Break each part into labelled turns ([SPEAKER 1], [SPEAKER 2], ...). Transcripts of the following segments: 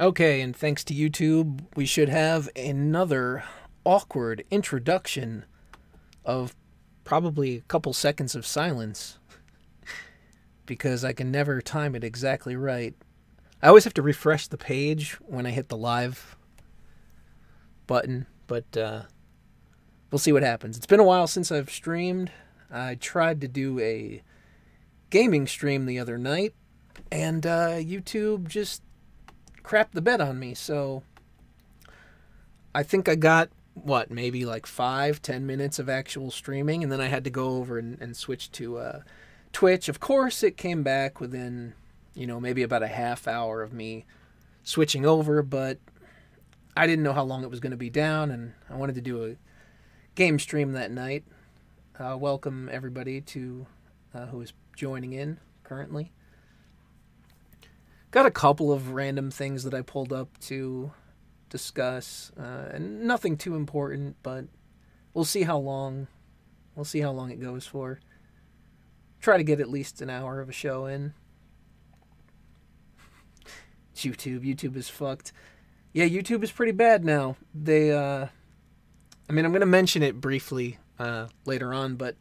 [SPEAKER 1] Okay, and thanks to YouTube, we should have another awkward introduction of probably a couple seconds of silence because I can never time it exactly right. I always have to refresh the page when I hit the live button, but we'll see what happens. It's been a while since I've streamed. I tried to do a gaming stream the other night, and YouTube just crapped the bed on me, so I think I got maybe like 5-10 minutes of actual streaming, and then I had to go over and switch to Twitch. Of course, it came back within maybe about a half hour of me switching over, but I didn't know how long it was going to be down, and I wanted to do a game stream that night. Welcome everybody to who is joining in currently. Got a couple of random things that I pulled up to discuss, and nothing too important, but we'll see how long it goes for. Try to get at least an hour of a show in. YouTube is fucked. Yeah, YouTube is pretty bad now. They I'm going to mention it briefly later on, but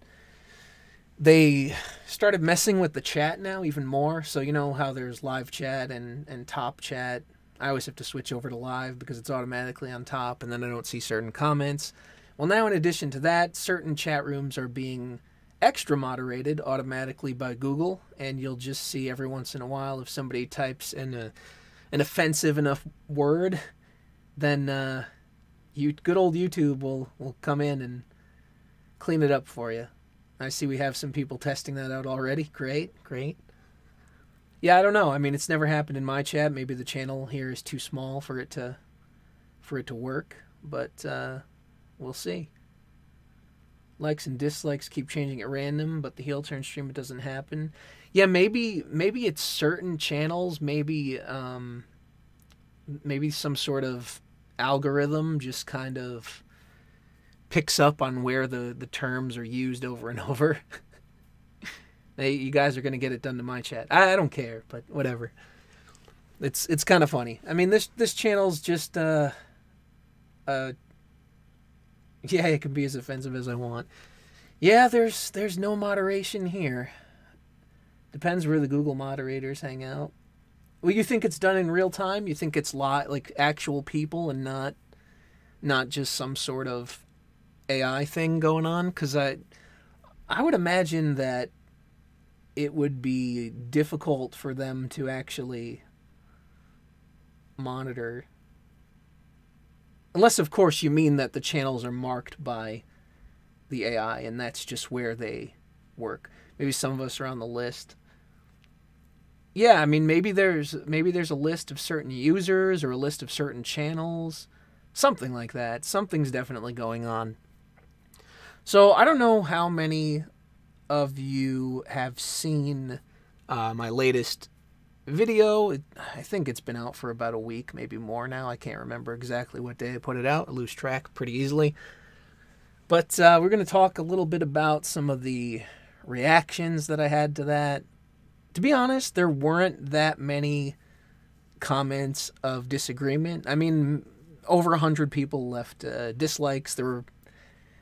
[SPEAKER 1] they started messing with the chat now even more. So you know how there's live chat and top chat. I always have to switch over to live because it's automatically on top, and then I don't see certain comments. Well, now in addition to that, certain chat rooms are being extra moderated automatically by Google, and you'll just see every once in a while if somebody types in an offensive enough word, then good old YouTube will come in and clean it up for you. I see we have some people testing that out already. Great. Yeah, I don't know. I mean, it's never happened in my chat. Maybe the channel here is too small for it to work, but we'll see. Likes and dislikes keep changing at random, but the heel turn stream, it doesn't happen. Yeah, maybe it's certain channels. Maybe some sort of algorithm just kind of picks up on where the terms are used over and over. Hey, you guys are going to get it done to my chat. I don't care, but whatever. It's kind of funny. I mean, this channel's just yeah, it can be as offensive as I want. Yeah, there's no moderation here. Depends where the Google moderators hang out. Well, you think it's done in real time? You think it's like actual people and not just some sort of AI thing going on? Because I would imagine that it would be difficult for them to actually monitor. Unless, of course, you mean that the channels are marked by the AI and that's just where they work. Maybe some of us are on the list. Yeah, I mean, maybe there's a list of certain users or a list of certain channels. Something like that. Something's definitely going on. So I don't know how many of you have seen my latest video. I think it's been out for about a week, maybe more now. I can't remember exactly what day I put it out. I lose track pretty easily. But we're going to talk a little bit about some of the reactions that I had to that. To be honest, there weren't that many comments of disagreement. I mean, over 100 people left dislikes. There were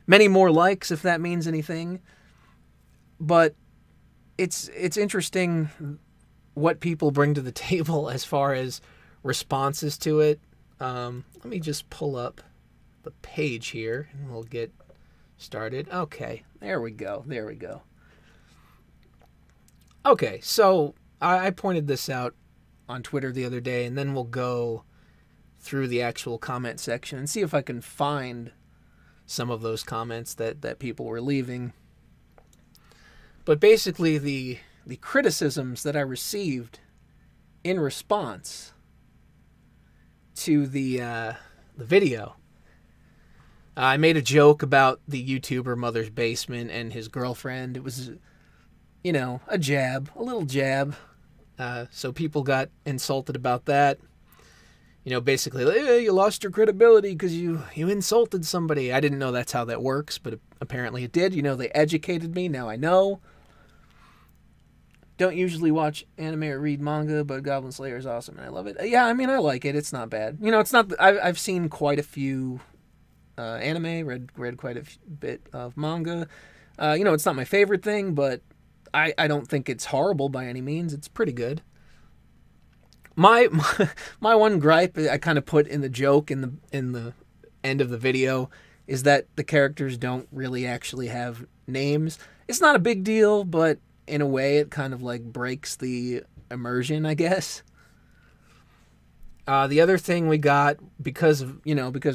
[SPEAKER 1] many more likes, if that means anything. But it's interesting what people bring to the table as far as responses to it. Let me just pull up the page here, and we'll get started. Okay, there we go. Okay, so I pointed this out on Twitter the other day, and then we'll go through the actual comment section and see if I can find some of those comments that people were leaving. But basically, the criticisms that I received in response to the video, I made a joke about the YouTuber Mother's Basement and his girlfriend. It was, a jab, a little jab. So people got insulted about that. Basically, hey, you lost your credibility because you insulted somebody. I didn't know that's how that works, but apparently it did. They educated me. Now I know. don't usually watch anime or read manga, but Goblin Slayer is awesome and I love it. Yeah, I mean, I like it. It's not bad. You know, it's not. I've seen quite a few anime, read quite a bit of manga. You know, it's not my favorite thing, but I don't think it's horrible by any means. It's pretty good. My one gripe I kind of put in the joke in the end of the video is that the characters don't really actually have names. It's not a big deal, but in a way it kind of like breaks the immersion, I guess. The other thing we got, because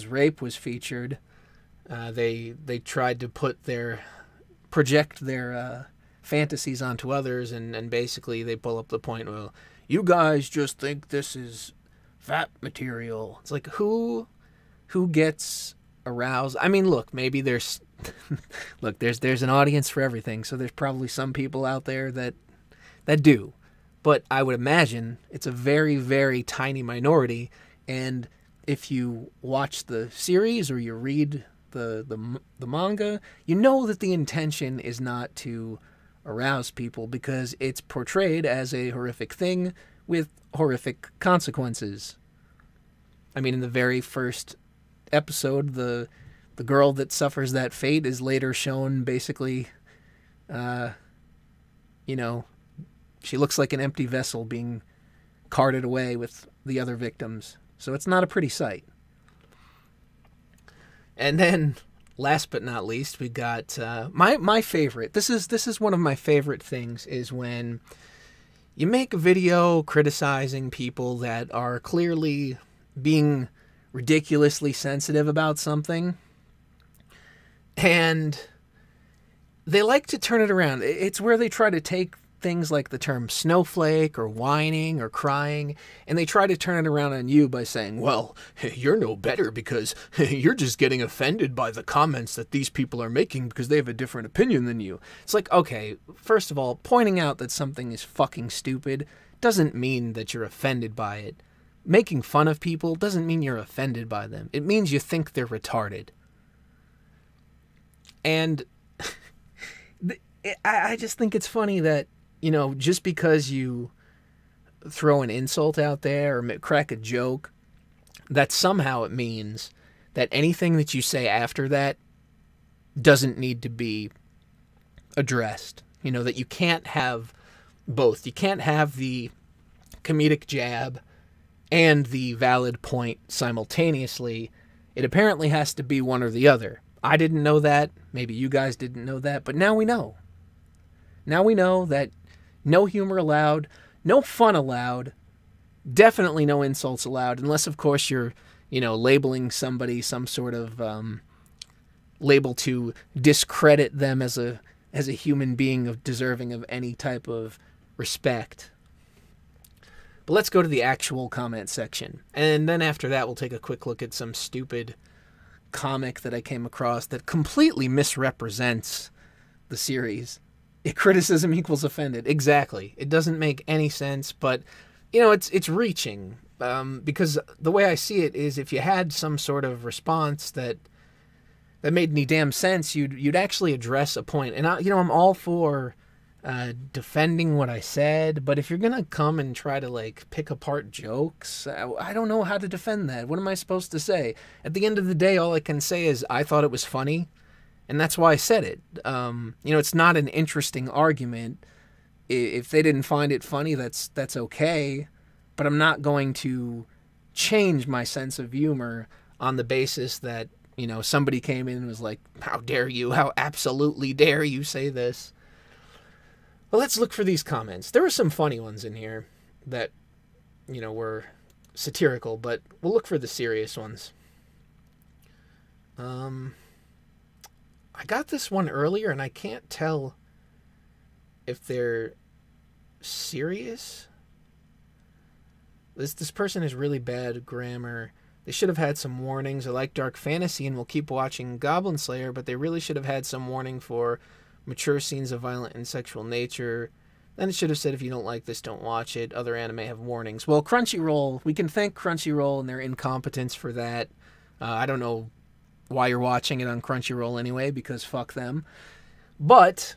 [SPEAKER 1] rape was featured, they tried to project their fantasies onto others, and basically they pull up the point, well, you guys just think this is fat material. It's like, who gets aroused? I mean, look, maybe there's an audience for everything, so there's probably some people out there that do. But I would imagine it's a very, very tiny minority, and if you watch the series or you read the manga, you know that the intention is not to arouse people because it's portrayed as a horrific thing with horrific consequences. I mean, in the very first episode, the girl that suffers that fate is later shown basically, she looks like an empty vessel being carted away with the other victims. So it's not a pretty sight. And then, last but not least, we got my favorite. This is one of my favorite things, is when you make a video criticizing people that are clearly being ridiculously sensitive about something, and they like to turn it around. It's where they try to take things like the term snowflake or whining or crying, and they try to turn it around on you by saying, well, you're no better because you're just getting offended by the comments that these people are making because they have a different opinion than you. It's like, okay, first of all, pointing out that something is fucking stupid doesn't mean that you're offended by it. Making fun of people doesn't mean you're offended by them. It means you think they're retarded. And I just think it's funny that, just because you throw an insult out there or crack a joke, that somehow it means that anything that you say after that doesn't need to be addressed. That you can't have both. You can't have the comedic jab and the valid point simultaneously. It apparently has to be one or the other. I didn't know that. Maybe you guys didn't know that. But now we know. Now we know that no humor allowed, no fun allowed, definitely no insults allowed, unless, of course, you're, labeling somebody some sort of label to discredit them as a human being deserving of any type of respect. But let's go to the actual comment section. And then after that, we'll take a quick look at some stupid comic that I came across that completely misrepresents the series. Criticism equals offended. Exactly. It doesn't make any sense, but, it's reaching. Because the way I see it is if you had some sort of response that made any damn sense, you'd actually address a point. And, I'm all for defending what I said, but if you're going to come and try to, pick apart jokes, I don't know how to defend that. What am I supposed to say? At the end of the day, all I can say is I thought it was funny. And that's why I said it. It's not an interesting argument. If they didn't find it funny, that's okay. But I'm not going to change my sense of humor on the basis that, somebody came in and was like, how dare you? How absolutely dare you say this? Well, let's look for these comments. There were some funny ones in here that, were satirical, but we'll look for the serious ones. I got this one earlier, and I can't tell if they're serious. This person has really bad grammar. They should have had some warnings. I like dark fantasy and will keep watching Goblin Slayer, but they really should have had some warning for mature scenes of violent and sexual nature. Then it should have said, if you don't like this, don't watch it. Other anime have warnings. Well, Crunchyroll, we can thank Crunchyroll and their incompetence for that. I don't know why you're watching it on Crunchyroll anyway, because fuck them. But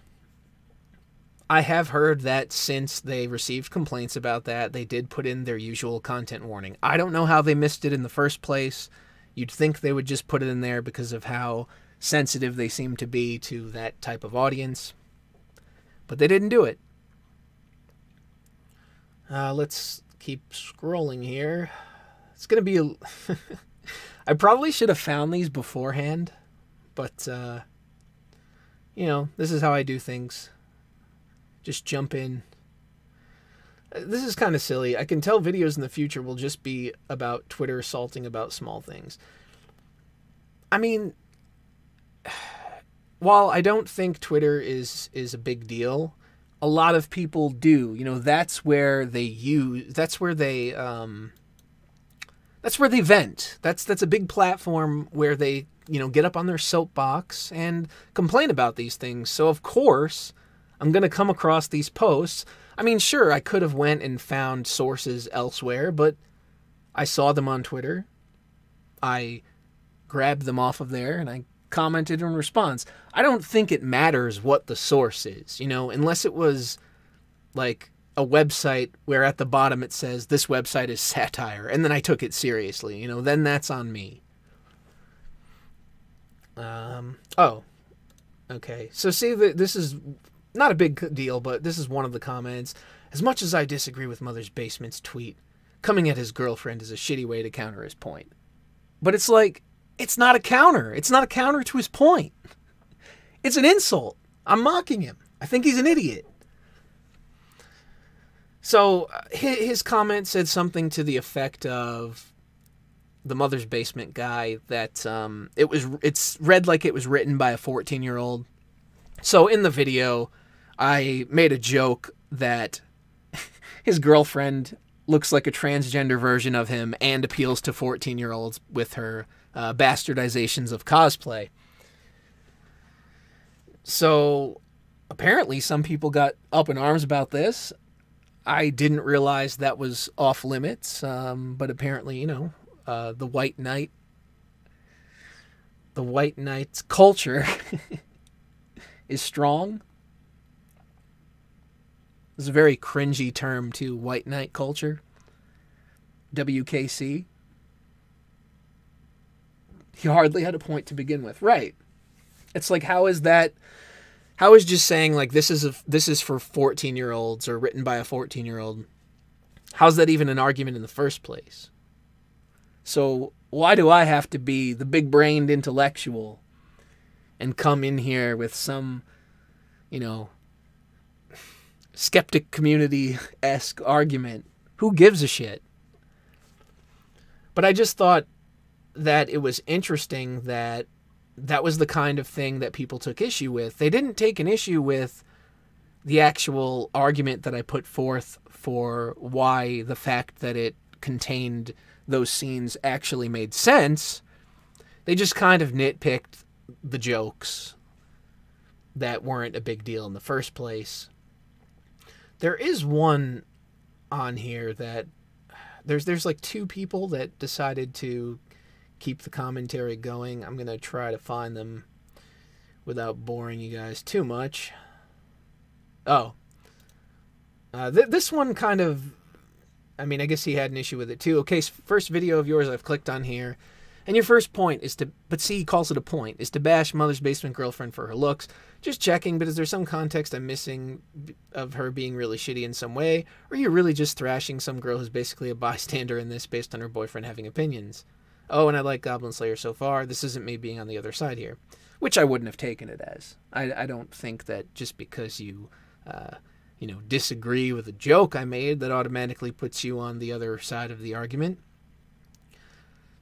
[SPEAKER 1] I have heard that since they received complaints about that, they did put in their usual content warning. I don't know how they missed it in the first place. You'd think they would just put it in there because of how sensitive they seem to be to that type of audience. But they didn't do it. Let's keep scrolling here. It's going to be a... I probably should have found these beforehand, but, you know, this is how I do things. Just jump in. This is kind of silly. I can tell videos in the future will just be about Twitter assaulting about small things. I mean, while I don't think Twitter is a big deal, a lot of people do. You know, that's where they vent. That's a big platform where they, you know, get up on their soapbox and complain about these things. So of course, I'm going to come across these posts. I mean, sure, I could have went and found sources elsewhere, but I saw them on Twitter. I grabbed them off of there and I commented in response. I don't think it matters what the source is, you know, unless it was like a website where at the bottom it says this website is satire, and then I took it seriously, you know, then that's on me. Oh, okay. So see, this is not a big deal, but this is one of the comments. As much as I disagree with Mother's Basement's tweet, coming at his girlfriend is a shitty way to counter his point. But it's like, it's not a counter. It's not a counter to his point. It's an insult. I'm mocking him. I think he's an idiot. So his comment said something to the effect of the Mother's Basement guy that it's read like it was written by a 14-year-old. So in the video, I made a joke that his girlfriend looks like a transgender version of him and appeals to 14-year-olds with her bastardizations of cosplay. So apparently some people got up in arms about this. I didn't realize that was off limits, but apparently, you know, the white knight's culture is strong. It's a very cringy term too, white knight culture. WKC. He hardly had a point to begin with. Right. It's like, how is just saying like this is for 14-year-olds or written by a 14-year-old, how's that even an argument in the first place? So why do I have to be the big-brained intellectual and come in here with some, you know, skeptic community-esque argument? Who gives a shit? But I just thought that it was interesting that was the kind of thing that people took issue with. They didn't take an issue with the actual argument that I put forth for why the fact that it contained those scenes actually made sense. They just kind of nitpicked the jokes that weren't a big deal in the first place. There is one on here that there's like two people that decided to keep the commentary going. I'm going to try to find them without boring you guys too much. Oh. This one kind of... I mean, I guess he had an issue with it too. Okay, first video of yours I've clicked on here. And your first point is to... But see, he calls it a point. Is to bash Mother's Basement girlfriend for her looks. Just checking, but is there some context I'm missing of her being really shitty in some way? Or are you really just thrashing some girl who's basically a bystander in this based on her boyfriend having opinions? Oh, and I like Goblin Slayer so far. This isn't me being on the other side here. Which I wouldn't have taken it as. I don't think that just because you, disagree with a joke I made, that automatically puts you on the other side of the argument.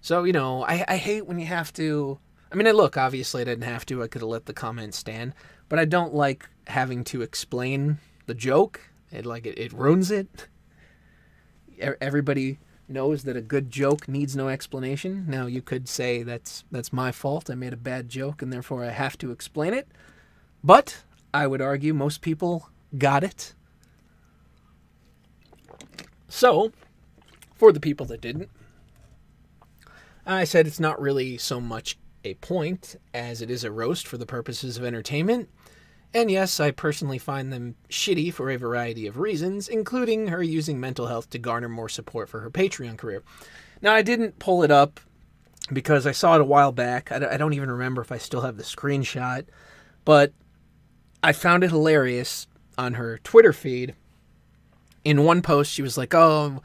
[SPEAKER 1] So, I hate when you have to... I mean, look, obviously I didn't have to. I could have let the comment stand. But I don't like having to explain the joke. It ruins it. Everybody knows that a good joke needs no explanation. Now, you could say that's my fault. I made a bad joke, and therefore I have to explain it. But I would argue most people got it. So, for the people that didn't, I said it's not really so much a point as it is a roast for the purposes of entertainment. And yes, I personally find them shitty for a variety of reasons, including her using mental health to garner more support for her Patreon career. Now, I didn't pull it up because I saw it a while back. I don't even remember if I still have the screenshot, but I found it hilarious on her Twitter feed. In one post, she was like, oh,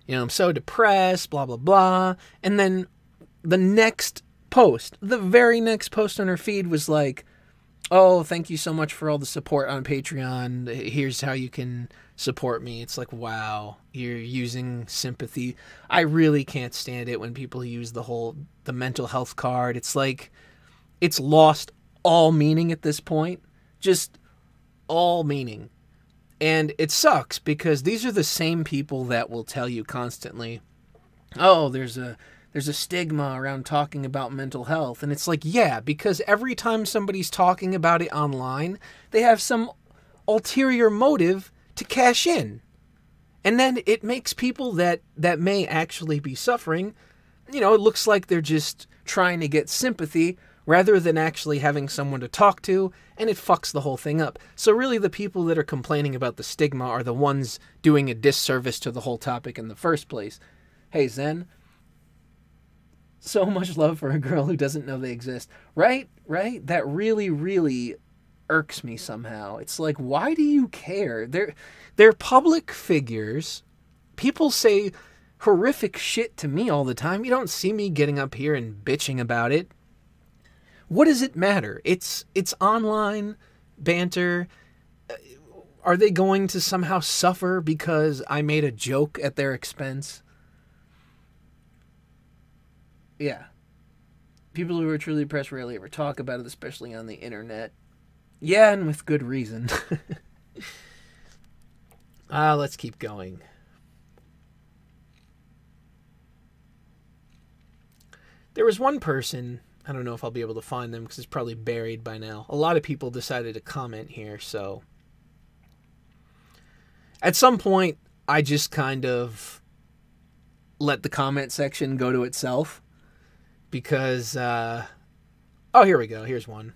[SPEAKER 1] I'm so depressed, blah, blah, blah. And then the next post, the very next post on her feed was like, oh, thank you so much for all the support on Patreon. Here's how you can support me. It's like, wow, you're using sympathy. I really can't stand it when people use the mental health card. It's like, it's lost all meaning at this point. Just all meaning. And it sucks because these are the same people that will tell you constantly, oh, there's a stigma around talking about mental health. And it's like, yeah, because every time somebody's talking about it online, they have some ulterior motive to cash in. And then it makes people that may actually be suffering, it looks like they're just trying to get sympathy rather than actually having someone to talk to, and it fucks the whole thing up. So really the people that are complaining about the stigma are the ones doing a disservice to the whole topic in the first place. Hey, Zen, so much love for a girl who doesn't know they exist. Right? That really, really irks me somehow. It's like, why do you care? They're public figures. People say horrific shit to me all the time. You don't see me getting up here and bitching about it. What does it matter? It's online banter. Are they going to somehow suffer because I made a joke at their expense? Yeah. People who are truly depressed rarely ever talk about it, especially on the internet. Yeah, and with good reason. Let's keep going. There was one person, I don't know if I'll be able to find them because it's probably buried by now. A lot of people decided to comment here, so at some point I just kind of let the comment section go to itself because, oh, here we go. Here's one.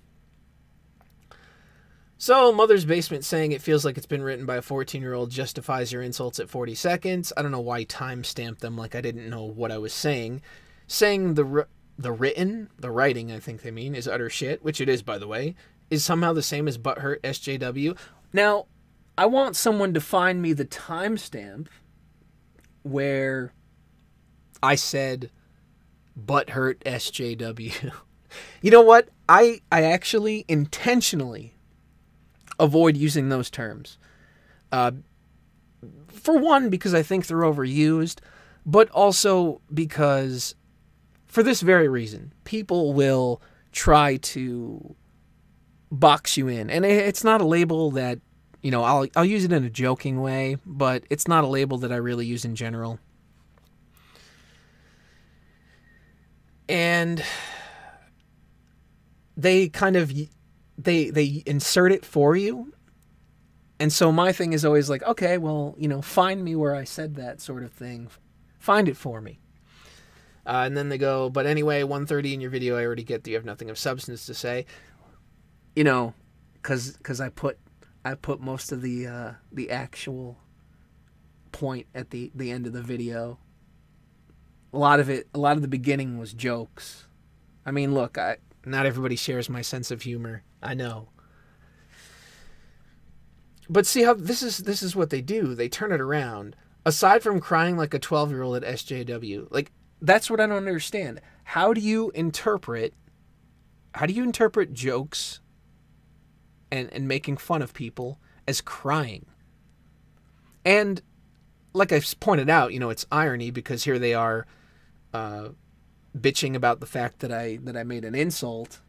[SPEAKER 1] So, Mother's Basement saying it feels like it's been written by a 14-year-old justifies your insults at 40 seconds. I don't know why time-stamped them like I didn't know what I was saying. Saying the writing, I think they mean, is utter shit, which it is, by the way, is somehow the same as butthurt SJW. Now, I want someone to find me the timestamp where I said butthurt SJW. You know what? I actually intentionally avoid using those terms. For one, because I think they're overused, but also because, for this very reason, people will try to box you in. And it's not a label that, I'll use it in a joking way, but it's not a label that I really use in general. And they kind of, they insert it for you. And so my thing is always like, okay, well, find me where I said that sort of thing. Find it for me. And then they go, but anyway, 1:30 in your video, I already get that you have nothing of substance to say. Because I put most of the actual point at the end of the video. A lot of the beginning was jokes. I mean, look, not everybody shares my sense of humor. I know. But see how this is what they do. They turn it around. Aside from crying like a 12-year-old at SJW, like, that's what I don't understand. How do you interpret jokes and making fun of people as crying? And like I pointed out, it's irony because here they are bitching about the fact that I made an insult.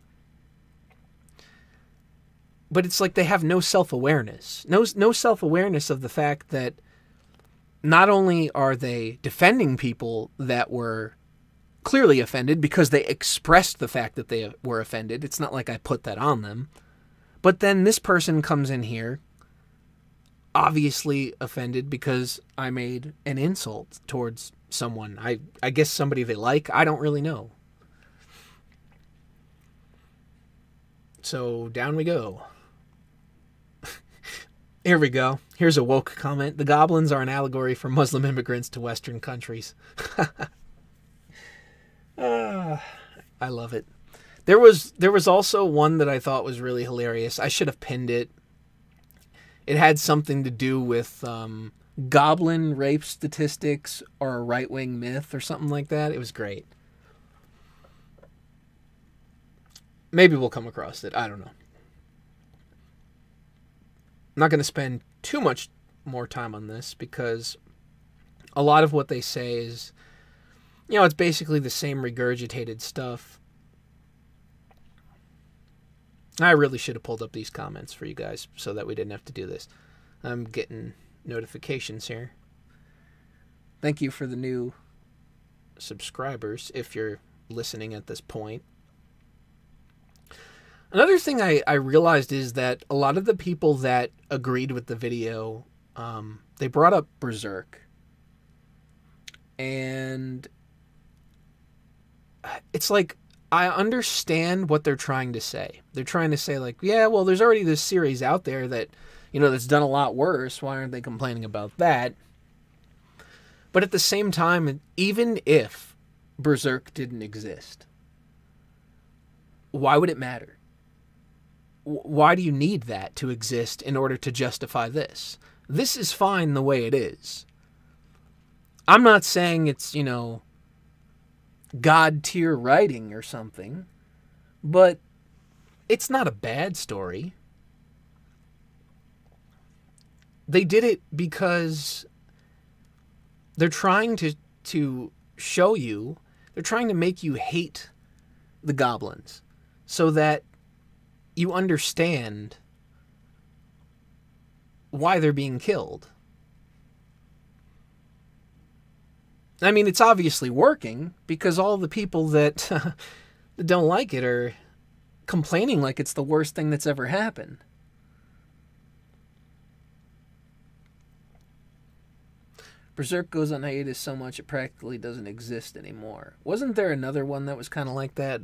[SPEAKER 1] But it's like they have no self-awareness. No self-awareness of the fact that not only are they defending people that were clearly offended because they expressed the fact that they were offended. It's not like I put that on them. But then this person comes in here obviously offended because I made an insult towards someone. I guess somebody they like. I don't really know. So down we go. Here we go. Here's a woke comment. The goblins are an allegory for Muslim immigrants to Western countries. I love it. There was also one that I thought was really hilarious. I should have pinned it. It had something to do with goblin rape statistics or a right-wing myth or something like that. It was great. Maybe we'll come across it. I don't know. I'm not going to spend too much more time on this because a lot of what they say is, it's basically the same regurgitated stuff. I really should have pulled up these comments for you guys so that we didn't have to do this. I'm getting notifications here. Thank you for the new subscribers if you're listening at this point. Another thing I realized is that a lot of the people that agreed with the video, they brought up Berserk. And it's like, I understand what they're trying to say. They're trying to say, like, yeah, well, there's already this series out there that, that's done a lot worse. Why aren't they complaining about that? But at the same time, even if Berserk didn't exist, why would it matter? Why do you need that to exist in order to justify this? This is fine the way it is. I'm not saying it's, God tier writing or something, but it's not a bad story. They did it because they're trying to show you, they're trying to make you hate the goblins so that you understand why they're being killed. I mean, it's obviously working because all the people that, that don't like it are complaining like it's the worst thing that's ever happened. Berserk goes on hiatus so much it practically doesn't exist anymore. Wasn't there another one that was kind of like that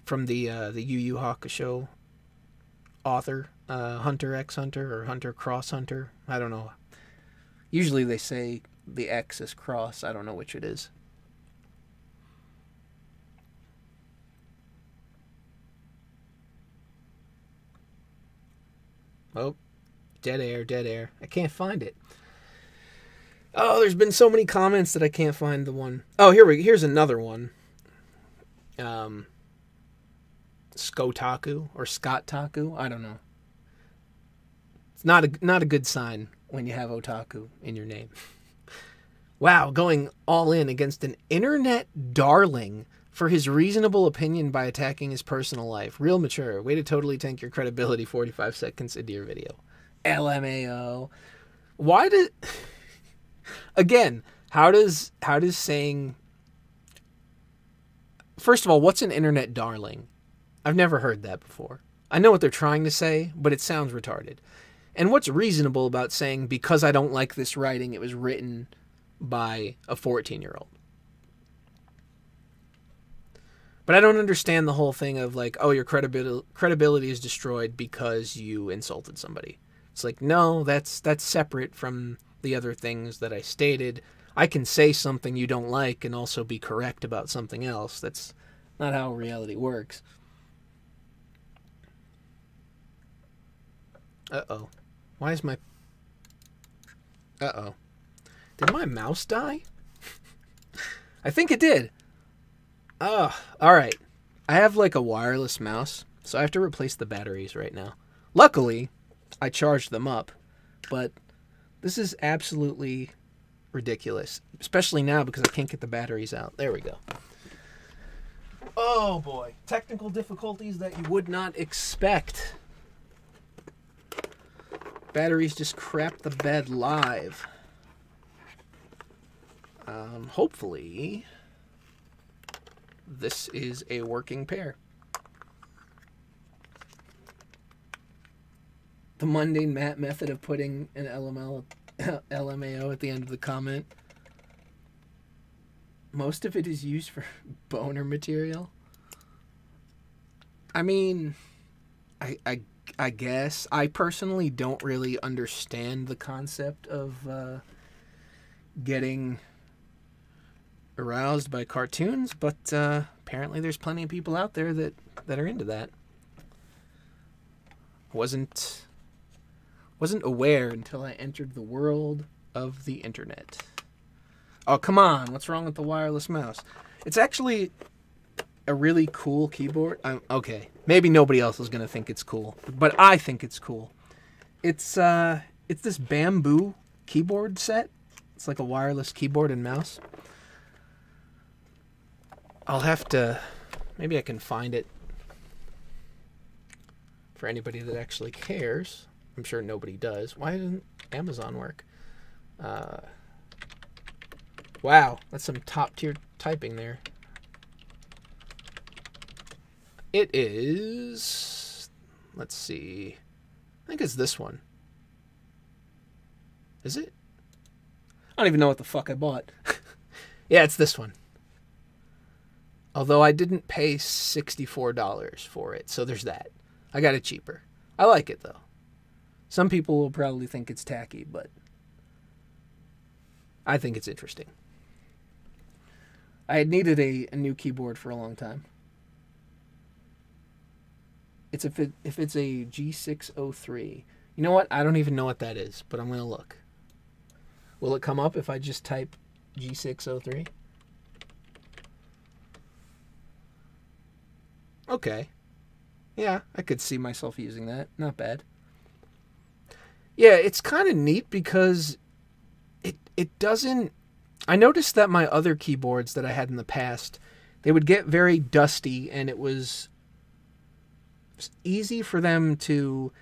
[SPEAKER 1] from the Yu Yu Hakusho author, Hunter x Hunter or Hunter Cross Hunter? I don't know. Usually they say the X is cross. I don't know which it is. Oh, dead air, dead air. I can't find it. Oh, there's been so many comments that I can't find the one. Oh, here's another one. Skotaku or Scott-taku. I don't know. It's not a good sign when you have otaku in your name. Wow, going all in against an internet darling for his reasonable opinion by attacking his personal life. Real mature. Way to totally tank your credibility 45 seconds into your video. LMAO. Why did... Again, how does saying... First of all, what's an internet darling? I've never heard that before. I know what they're trying to say, but it sounds retarded. And what's reasonable about saying, because I don't like this writing, it was written by a 14-year-old? But I don't understand the whole thing of like, oh, your credibility is destroyed because you insulted somebody. It's like, no, that's separate from the other things that I stated. I can say something you don't like and also be correct about something else. That's not how reality works. Uh-oh. Why is my... Uh-oh. Did my mouse die? I think it did. Oh, alright. I have like a wireless mouse, so I have to replace the batteries right now. Luckily, I charged them up, but this is absolutely ridiculous. Especially now because I can't get the batteries out. There we go. Oh boy. Technical difficulties that you would not expect. Batteries just crap the bed live. Hopefully, this is a working pair. The mundane method of putting an LMAO at the end of the comment. Most of it is used for boner material. I mean, I I guess. I personally don't really understand the concept of getting aroused by cartoons, but apparently there's plenty of people out there that are into that. Wasn't aware until I entered the world of the internet. Oh, come on. What's wrong with the wireless mouse? It's actually a really cool keyboard. Okay, maybe nobody else is going to think it's cool, but I think it's cool. It's this bamboo keyboard set. It's like a wireless keyboard and mouse. I'll have to... Maybe I can find it for anybody that actually cares. I'm sure nobody does. Why doesn't Amazon work? Wow, that's some top-tier typing there. It is... Let's see. I think it's this one. Is it? I don't even know what the fuck I bought. Yeah, it's this one. Although I didn't pay $64 for it, so there's that. I got it cheaper. I like it, though. Some people will probably think it's tacky, but I think it's interesting. I had needed a new keyboard for a long time. If it's a G603. You know what? I don't even know what that is, but I'm going to look. Will it come up if I just type G603? Okay. Yeah, I could see myself using that. Not bad. Yeah, it's kind of neat because it doesn't... I noticed that my other keyboards that I had in the past, they would get very dusty, and it was easy for them to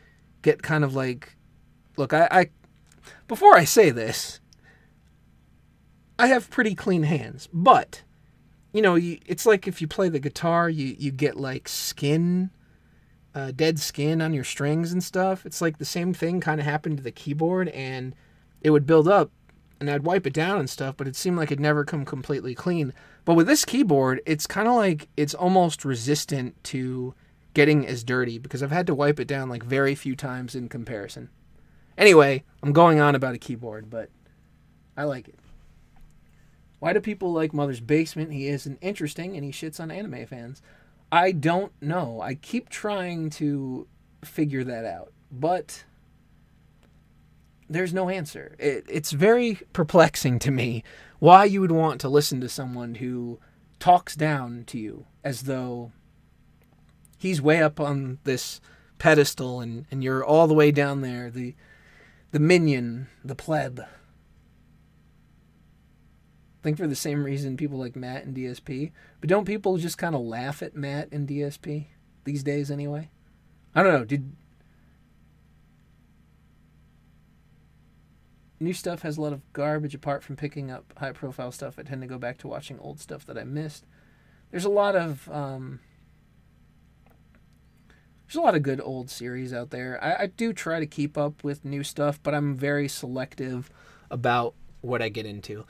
[SPEAKER 1] get kind of like... Look, I before I say this, I have pretty clean hands, but, you know, it's like if you play the guitar, you get like skin, dead skin on your strings and stuff. It's like the same thing kind of happened to the keyboard, and it would build up, and I'd wipe it down and stuff, but it seemed like it'd never come completely clean. But with this keyboard, it's kind of like it's almost resistant to getting as dirty because I've had to wipe it down like very few times in comparison. Anyway, I'm going on about a keyboard, but I like it. Why do people like Mother's Basement? He isn't interesting, and he shits on anime fans. I don't know. I keep trying to figure that out, but there's no answer. It's very perplexing to me why you would want to listen to someone who talks down to you as though he's way up on this pedestal and you're all the way down there, the minion, the pleb. I think for the same reason people like Matt and DSP. But don't people just kind of laugh at Matt and DSP these days anyway? I don't know. New stuff has a lot of garbage. Apart from picking up high-profile stuff, I tend to go back to watching old stuff that I missed. There's a lot of good old series out there. I do try to keep up with new stuff, but I'm very selective about what I get into.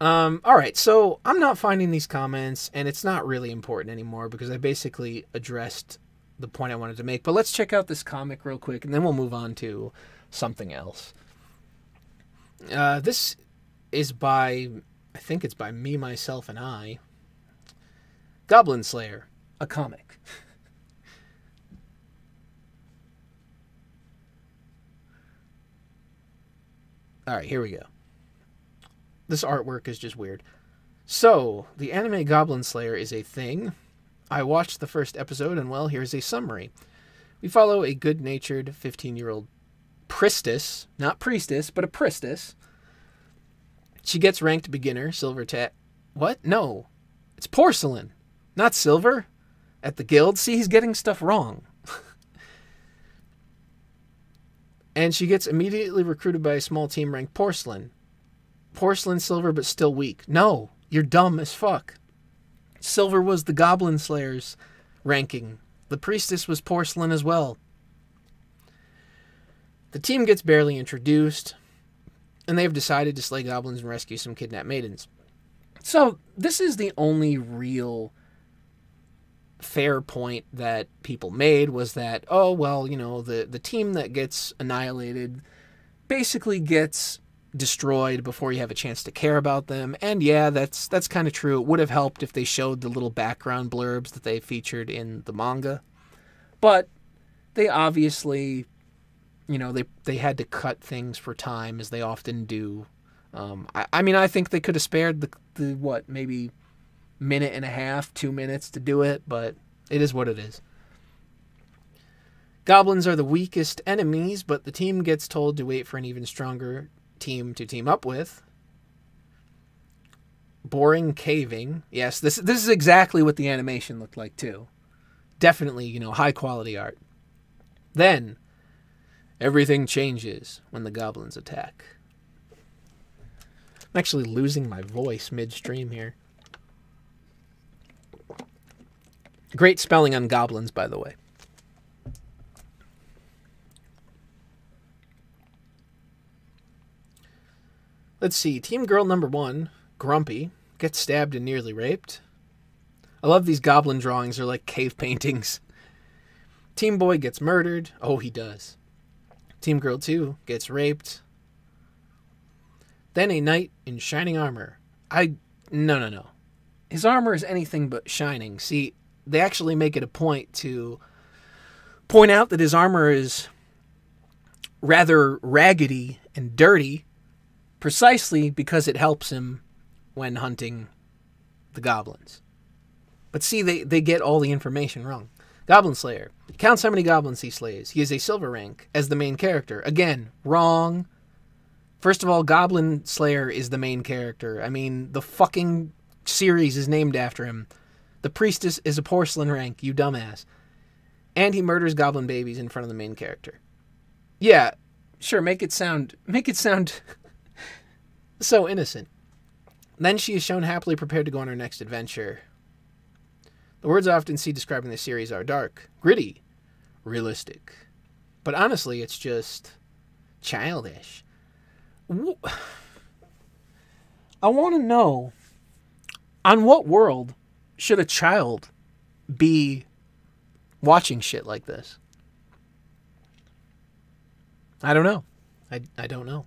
[SPEAKER 1] Alright, so I'm not finding these comments, and it's not really important anymore because I basically addressed the point I wanted to make. But let's check out this comic real quick, and then we'll move on to something else. This is by, I think it's by Me, Myself, and I. Goblin Slayer, a comic. Alright, here we go. This artwork is just weird. So, the anime Goblin Slayer is a thing. I watched the first episode, and well, here's a summary. We follow a good-natured 15-year-old priestess, not priestess, but a priestess. She gets ranked beginner, silver What? No. It's porcelain, not silver. At the guild. See, he's getting stuff wrong. And she gets immediately recruited by a small team ranked porcelain. Porcelain, silver, but still weak. No, you're dumb as fuck. Silver was the Goblin Slayer's ranking. The priestess was porcelain as well. The team gets barely introduced, and they have decided to slay goblins and rescue some kidnapped maidens. So, this is the only real fair point that people made was that, oh, well, the team that gets annihilated basically gets destroyed before you have a chance to care about them. And yeah, that's kind of true. It would have helped if they showed the little background blurbs that they featured in the manga. But they obviously, they had to cut things for time, as they often do. I think they could have spared the maybe minute and a half, 2 minutes to do it, but it is what it is. Goblins are the weakest enemies, but the team gets told to wait for an even stronger team to team up with. Boring caving. Yes, this is exactly what the animation looked like too. Definitely, high quality art. Then, everything changes when the goblins attack. I'm actually losing my voice midstream here. Great spelling on goblins, by the way. Let's see. Team girl number 1, Grumpy, gets stabbed and nearly raped. I love these goblin drawings. They're like cave paintings. Team boy gets murdered. Oh, he does. Team girl 2 gets raped. Then a knight in shining armor. No. His armor is anything but shining. See, they actually make it a point to point out that his armor is rather raggedy and dirty, precisely because it helps him when hunting the goblins. But see, they get all the information wrong. Goblin Slayer. Counts how many goblins he slays. He is a silver rank as the main character. Again, wrong. First of all, Goblin Slayer is the main character. I mean, the fucking series is named after him. The priestess is a porcelain rank, you dumbass. And he murders goblin babies in front of the main character. Yeah, sure, make it sound so innocent. Then she is shown happily prepared to go on her next adventure. The words I often see describing the series are dark, gritty, realistic. But honestly, it's just childish. I want to know, on what world should a child be watching shit like this? I don't know. I don't know.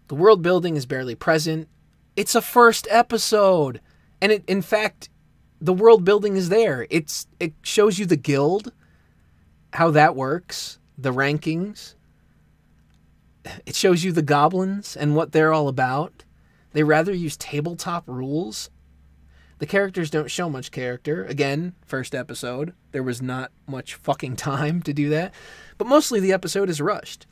[SPEAKER 1] The world building is barely present. It's a first episode. And in fact, the world building is there. It shows you the guild, how that works, the rankings. It shows you the goblins and what they're all about. They rather use tabletop rules. The characters don't show much character. Again, first episode. There was not much fucking time to do that. But mostly the episode is rushed.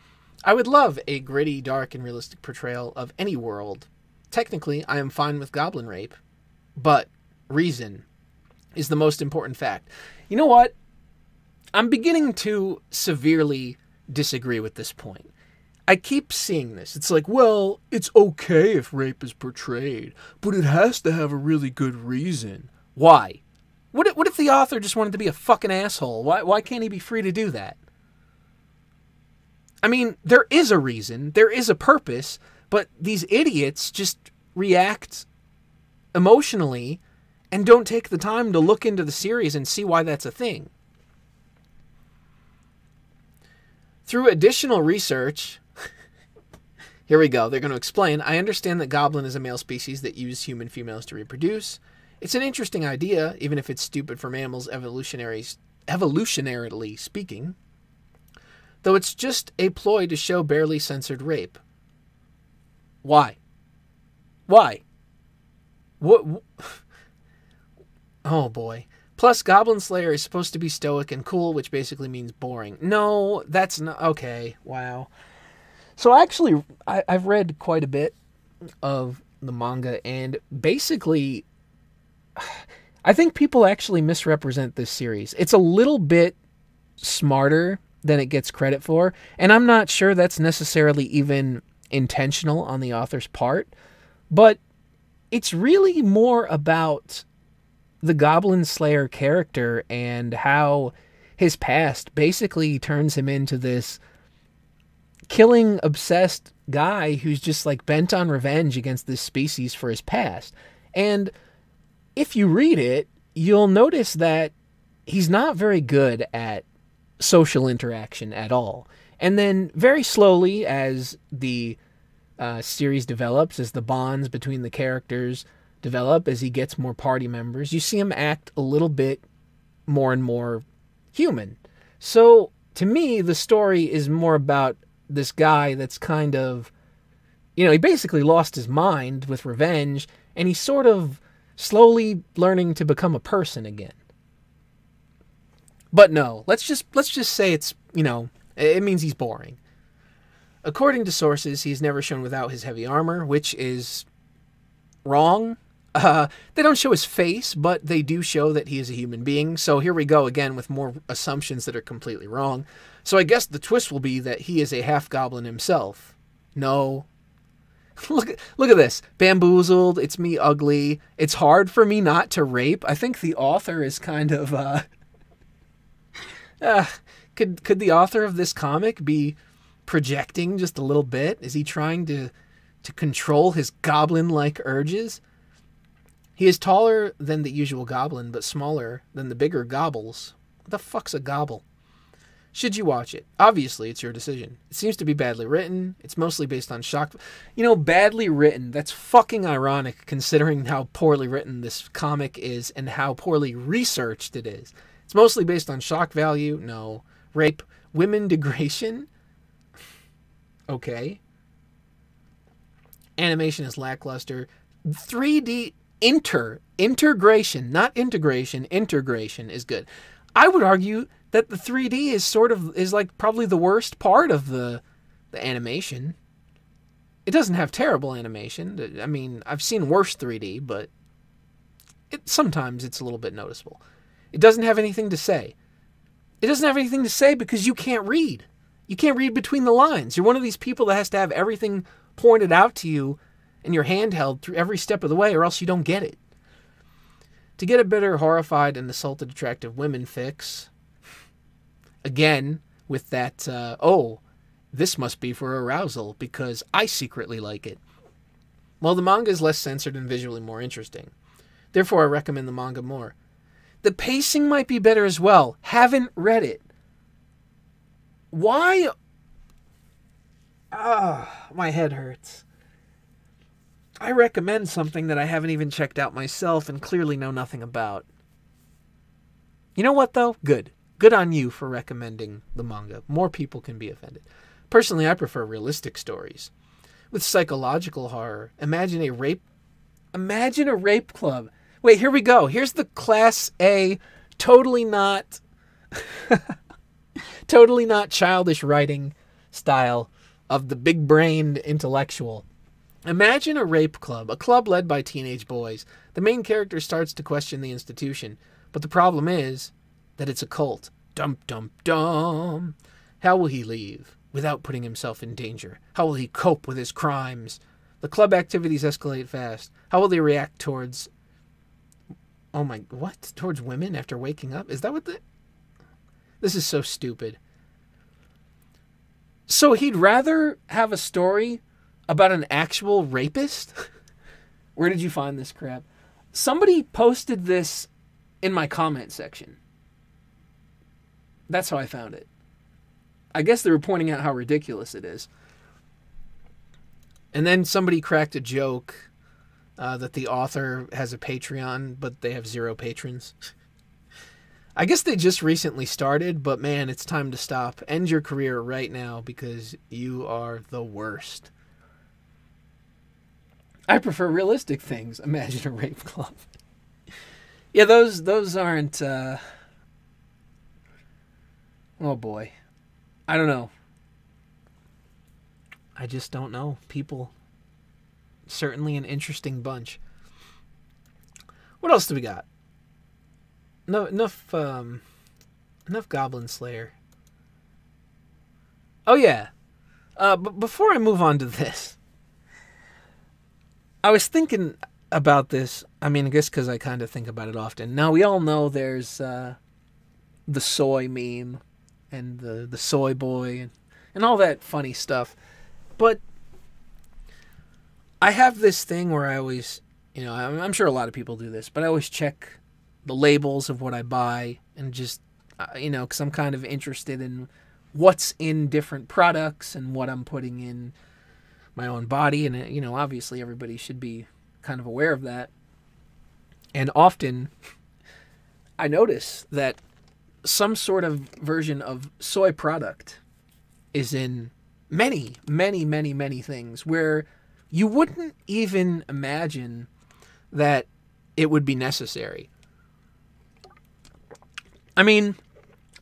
[SPEAKER 1] I would love a gritty, dark, and realistic portrayal of any world. Technically, I am fine with goblin rape. But reason is the most important fact. You know what? I'm beginning to severely disagree with this point. I keep seeing this. It's like, well, it's okay if rape is portrayed, but it has to have a really good reason. Why? What if the author just wanted to be a fucking asshole? Why can't he be free to do that? I mean, there is a reason, there is a purpose, but these idiots just react emotionally and don't take the time to look into the series and see why that's a thing. Through additional research, here we go, they're going to explain, I understand that goblin is a male species that use human females to reproduce. It's an interesting idea, even if it's stupid for mammals evolutionarily speaking. Though it's just a ploy to show barely censored rape. Why? Why? What? Oh boy. Plus, Goblin Slayer is supposed to be stoic and cool, which basically means boring. No, that's not... Okay, wow. So actually, I've read quite a bit of the manga, and basically, I think people actually misrepresent this series. It's a little bit smarter than it gets credit for, and I'm not sure that's necessarily even intentional on the author's part, but it's really more about the Goblin Slayer character and how his past basically turns him into this killing obsessed guy who's just like bent on revenge against this species for his past. And if you read it, you'll notice that he's not very good at social interaction at all. And then very slowly, as the series develops, as the bonds between the characters develop, as he gets more party members, you see him act a little bit more and more human. So to me, the story is more about this guy that's kind of, he basically lost his mind with revenge, and he's sort of slowly learning to become a person again. But no, let's just say it's, it means he's boring. According to sources, he's never shown without his heavy armor, which is wrong. They don't show his face, but they do show that he is a human being. So here we go again with more assumptions that are completely wrong. So I guess the twist will be that he is a half-goblin himself. No. Look at this. Bamboozled. It's me ugly. It's hard for me not to rape. I think the author is kind of... could the author of this comic be projecting just a little bit? Is he trying to control his goblin-like urges? He is taller than the usual goblin, but smaller than the bigger gobbles. What the fuck's a gobble? Should you watch it? Obviously, it's your decision. It seems to be badly written. It's mostly based on shock. Badly written. That's fucking ironic considering how poorly written this comic is and how poorly researched it is. It's mostly based on shock value. No. Rape. Women degradation. Okay. Animation is lackluster. 3D integration, not integration, integration is good. I would argue that the 3D is like probably the worst part of the animation. It doesn't have terrible animation. I mean, I've seen worse 3D, but sometimes it's a little bit noticeable. It doesn't have anything to say. It doesn't have anything to say because you can't read. You can't read between the lines. You're one of these people that has to have everything pointed out to you and your hand held through every step of the way, or else you don't get it. To get a bitter, horrified, and assaulted attractive women fix, again, with that, this must be for arousal, because I secretly like it. Well, the manga is less censored and visually more interesting. Therefore, I recommend the manga more. The pacing might be better as well. Haven't read it. Why? My head hurts. I recommend something that I haven't even checked out myself and clearly know nothing about. You know what, though? Good. Good on you for recommending the manga. More people can be offended. Personally, I prefer realistic stories. With psychological horror, imagine a rape club. Wait, here we go. Here's the Class A, totally not childish writing style of the big-brained intellectual. Imagine a rape club, a club led by teenage boys. The main character starts to question the institution, but the problem is that it's a cult. Dum dum dum. How will he leave without putting himself in danger? How will he cope with his crimes? The club activities escalate fast. How will they react towards... Towards women after waking up? Is that what the... This is so stupid. So he'd rather have a story about an actual rapist? Where did you find this crap? Somebody posted this in my comment section. That's how I found it. I guess they were pointing out how ridiculous it is. And then somebody cracked a joke that the author has a Patreon, but they have 0 patrons. I guess they just recently started, but man, it's time to stop. End your career right now because you are the worst. I prefer realistic things. Imagine a rape club. Yeah, those aren't... Oh boy. I don't know. I just don't know. People... Certainly an interesting bunch. What else do we got? No, enough Goblin Slayer. Oh yeah. But before I move on to this, I was thinking about this. I mean, I guess because I kind of think about it often. Now we all know there's the soy meme and the soy boy and all that funny stuff, but I have this thing where I always, I'm sure a lot of people do this, but I always check the labels of what I buy and just, because I'm kind of interested in what's in different products and what I'm putting in my own body. And, obviously everybody should be kind of aware of that. And often I notice that some sort of version of soy product is in many, many, many, many things where you wouldn't even imagine that it would be necessary. I mean,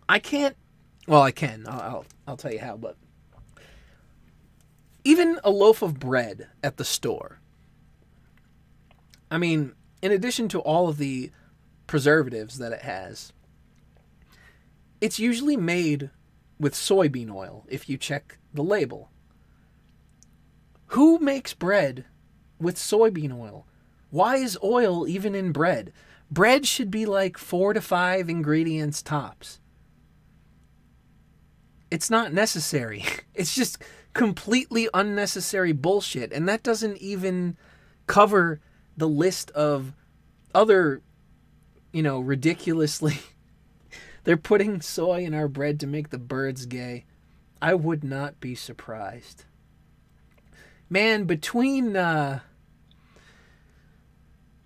[SPEAKER 1] I can't. Well, I can. I'll tell you how. But even a loaf of bread at the store. I mean, in addition to all of the preservatives that it has, it's usually made with soybean oil if you check the label. Who makes bread with soybean oil? Why is oil even in bread? Bread should be like 4 to 5 ingredients tops. It's not necessary. It's just completely unnecessary bullshit. And that doesn't even cover the list of other, ridiculously... They're putting soy in our bread to make the birds gay. I would not be surprised. Man, between the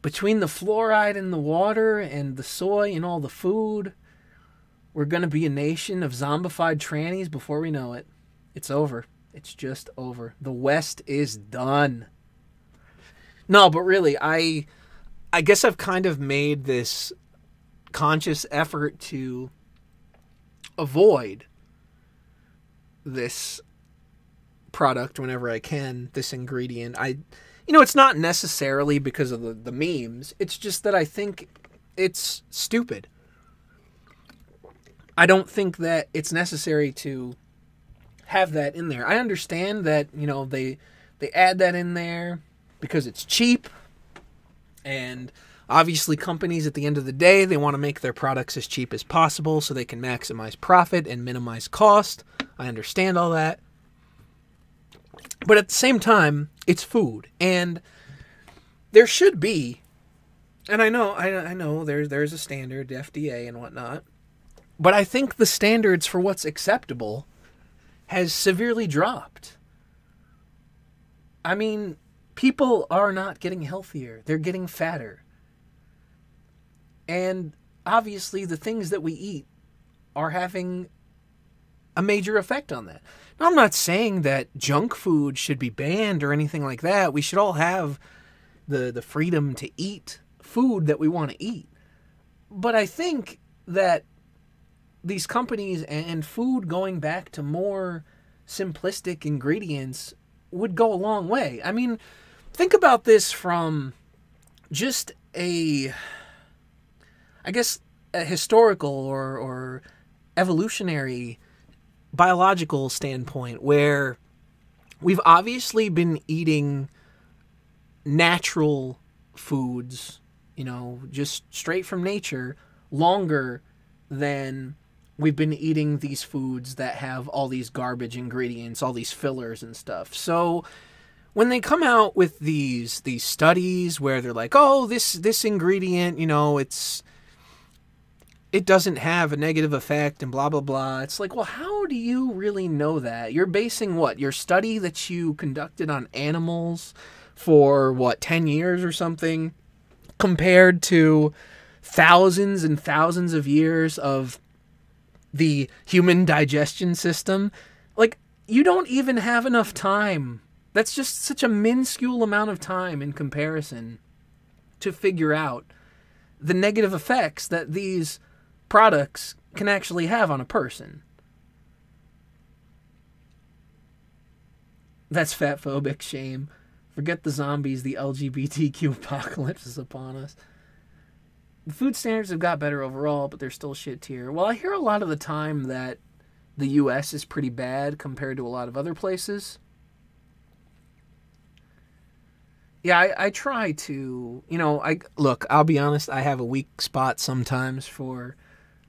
[SPEAKER 1] fluoride in the water and the soy and all the food, we're going to be a nation of zombified trannies before we know it. It's over. It's just over. The West is done. No, but really, I guess I've kind of made this conscious effort to avoid this product whenever I can, this ingredient. It's not necessarily because of the memes. It's just that I think it's stupid. I don't think that it's necessary to have that in there. I understand that, they add that in there because it's cheap, and obviously companies at the end of the day, they want to make their products as cheap as possible so they can maximize profit and minimize cost. I understand all that. But at the same time, it's food, and there should be, and I know there's a standard, FDA and whatnot, but I think the standards for what's acceptable has severely dropped. I mean, people are not getting healthier. They're getting fatter. And obviously the things that we eat are having a major effect on that. Now, I'm not saying that junk food should be banned or anything like that. We should all have the freedom to eat food that we want to eat. But I think that these companies and food going back to more simplistic ingredients would go a long way. I mean, think about this from just a historical or evolutionary biological standpoint, where we've obviously been eating natural foods, just straight from nature, longer than we've been eating these foods that have all these garbage ingredients, all these fillers and stuff. So when they come out with these studies where they're like, oh, this ingredient, it doesn't have a negative effect and blah, blah, blah. It's like, well, how do you really know that? You're basing what? Your study that you conducted on animals for, 10 years or something, compared to thousands and thousands of years of the human digestion system. Like, you don't even have enough time. That's just such a minuscule amount of time in comparison to figure out the negative effects that these products can actually have on a person. That's fatphobic shame. Forget the zombies, the LGBTQ apocalypse is upon us. The food standards have got better overall, but they're still shit tier. Well, I hear a lot of the time that the US is pretty bad compared to a lot of other places. Yeah, I try to, I'll be honest, I have a weak spot sometimes for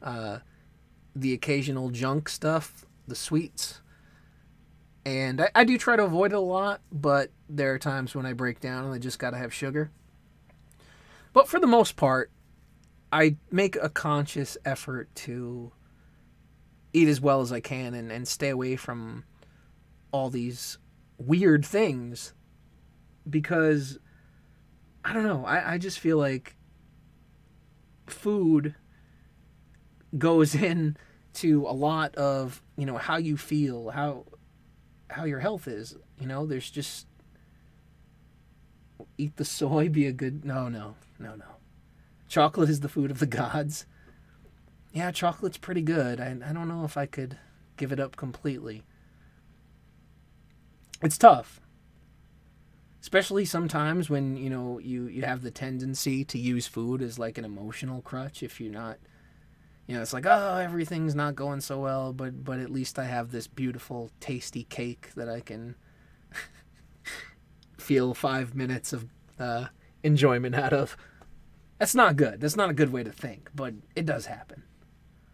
[SPEAKER 1] the occasional junk stuff, the sweets. And I do try to avoid it a lot, but there are times when I break down and I just gotta have sugar. But for the most part, I make a conscious effort to eat as well as I can and stay away from all these weird things because I don't know. I just feel like food goes in to a lot of, how you feel, how your health is. There's just eat the soy, be a good no. Chocolate is the food of the gods. Yeah, chocolate's pretty good. I don't know if I could give it up completely. It's tough. Especially sometimes when, you have the tendency to use food as like an emotional crutch if you're not, it's like, oh, everything's not going so well, but at least I have this beautiful, tasty cake that I can feel 5 minutes of enjoyment out of. That's not good. That's not a good way to think, but it does happen.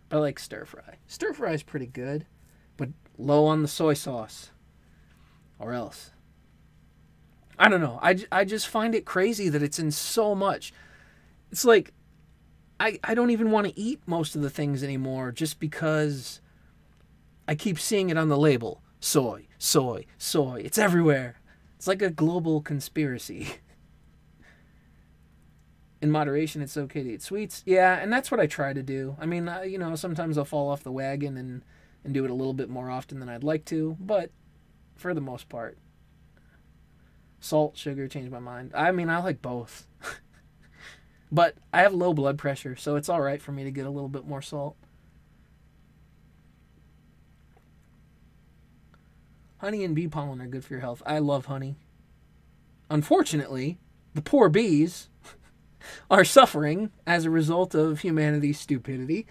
[SPEAKER 1] But I like stir fry. Stir fry is pretty good, but low on the soy sauce. Or else. I don't know. I just find it crazy that it's in so much. It's like, I don't even want to eat most of the things anymore just because I keep seeing it on the label. Soy, soy, soy. It's everywhere. It's like a global conspiracy. In moderation, it's okay to eat sweets. Yeah, and that's what I try to do. I mean, sometimes I'll fall off the wagon and do it a little bit more often than I'd like to, but for the most part. Salt, sugar, change my mind. I mean, I like both. But I have low blood pressure, so it's all right for me to get a little bit more salt. Honey and bee pollen are good for your health. I love honey. Unfortunately, the poor bees are suffering as a result of humanity's stupidity.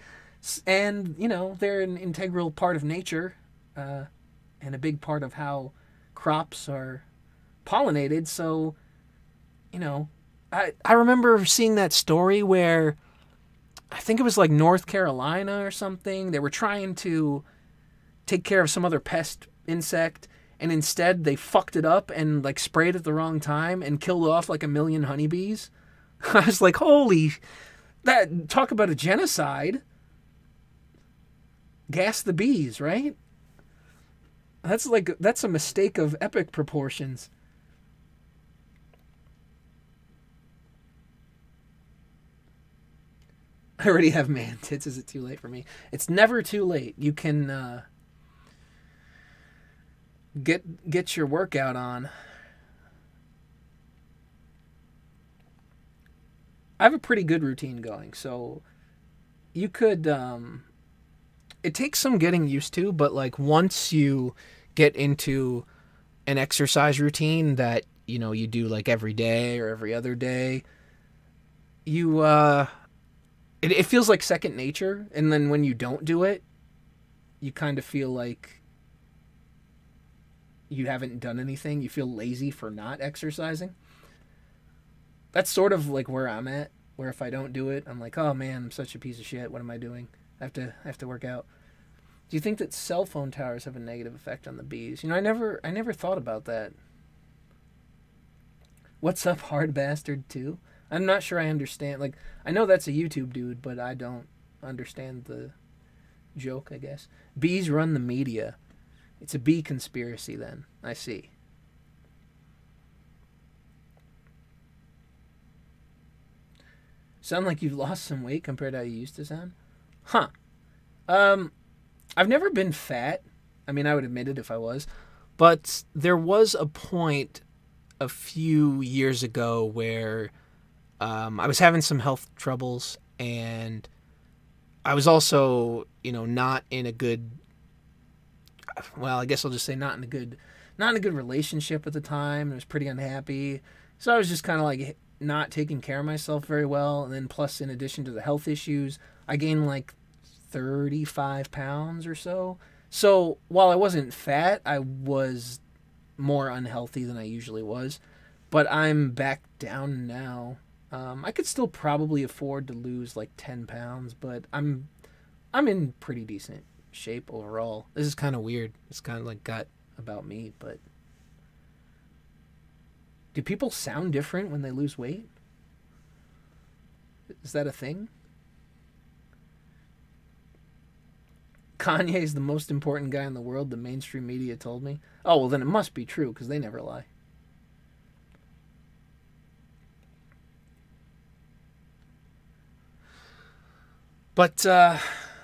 [SPEAKER 1] And, they're an integral part of nature and a big part of how crops are pollinated. So, I remember seeing that story where I think it was like North Carolina or something. They were trying to take care of some other pest insect, and instead they fucked it up and like sprayed at the wrong time and killed off like 1 million honeybees. I was like, holy, that talk about a genocide. Gas the bees, right? That's a mistake of epic proportions. I already have man tits. Is it too late for me? It's never too late. You can get your workout on. I have a pretty good routine going, so you could. It takes some getting used to, but like once you get into an exercise routine that you do like every day or every other day, you it feels like second nature. And then when you don't do it, you kind of feel like you haven't done anything. You feel lazy for not exercising. That's sort of like where I'm at, where if I don't do it, I'm like, oh man, I'm such a piece of shit. What am I doing? I have to work out. Do you think that cell phone towers have a negative effect on the bees? I never thought about that. What's up, Hard Bastard 2? I'm not sure I understand. Like, I know that's a YouTube dude, but I don't understand the joke, I guess. Bees run the media. It's a bee conspiracy then. I see. Sound like you've lost some weight compared to how you used to sound? Huh. I've never been fat. I mean, I would admit it if I was. But there was a point a few years ago where I was having some health troubles, and I was also, not in a good, well, I guess I'll just say not in a good relationship at the time. I was pretty unhappy. So I was just kind of like not taking care of myself very well. And then plus, in addition to the health issues, I gained like 35 pounds or so. So while I wasn't fat, I was more unhealthy than I usually was. But I'm back down now. I could still probably afford to lose like 10 pounds, but I'm in pretty decent shape overall. This is kind of weird. It's kind of like got about me, but do people sound different when they lose weight? Is that a thing? Kanye is the most important guy in the world, the mainstream media told me. Oh, well, then it must be true, because they never lie. But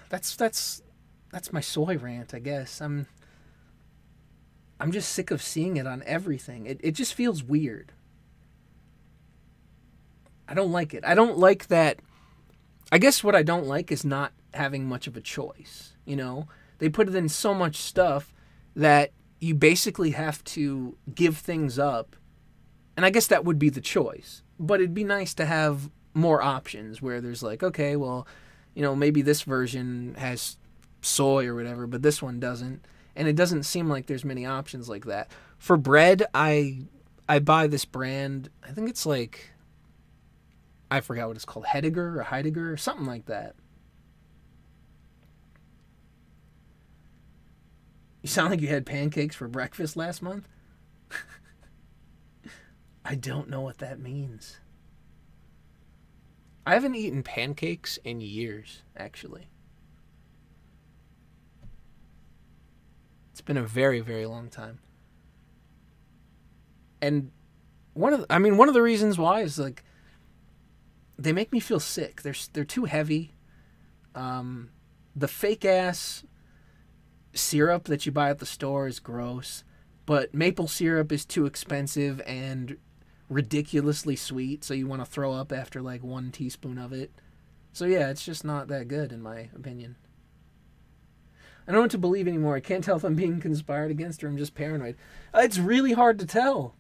[SPEAKER 1] that's my soy rant, I guess. I'm just sick of seeing it on everything. It just feels weird. I don't like it. I don't like that. I guess what I don't like is not having much of a choice. You know, they put it in so much stuff that you basically have to give things up. And I guess that would be the choice. But it'd be nice to have more options where there's like, okay, well, you know, maybe this version has soy or whatever, but this one doesn't. And it doesn't seem like there's many options like that. For bread, I buy this brand. I think it's like, I forgot what it's called, Heidegger or Heidegger or something like that. You sound like you had pancakes for breakfast last month. I don't know what that means. I haven't eaten pancakes in years, actually. It's been a very, very long time. And one of the reasons why is like they make me feel sick. They're too heavy. The fake ass syrup that you buy at the store is gross, but maple syrup is too expensive and ridiculously sweet, so you want to throw up after like 1 teaspoon of it. So yeah, it's just not that good in my opinion. I don't know what to believe anymore. I can't tell if I'm being conspired against or I'm just paranoid. It's really hard to tell.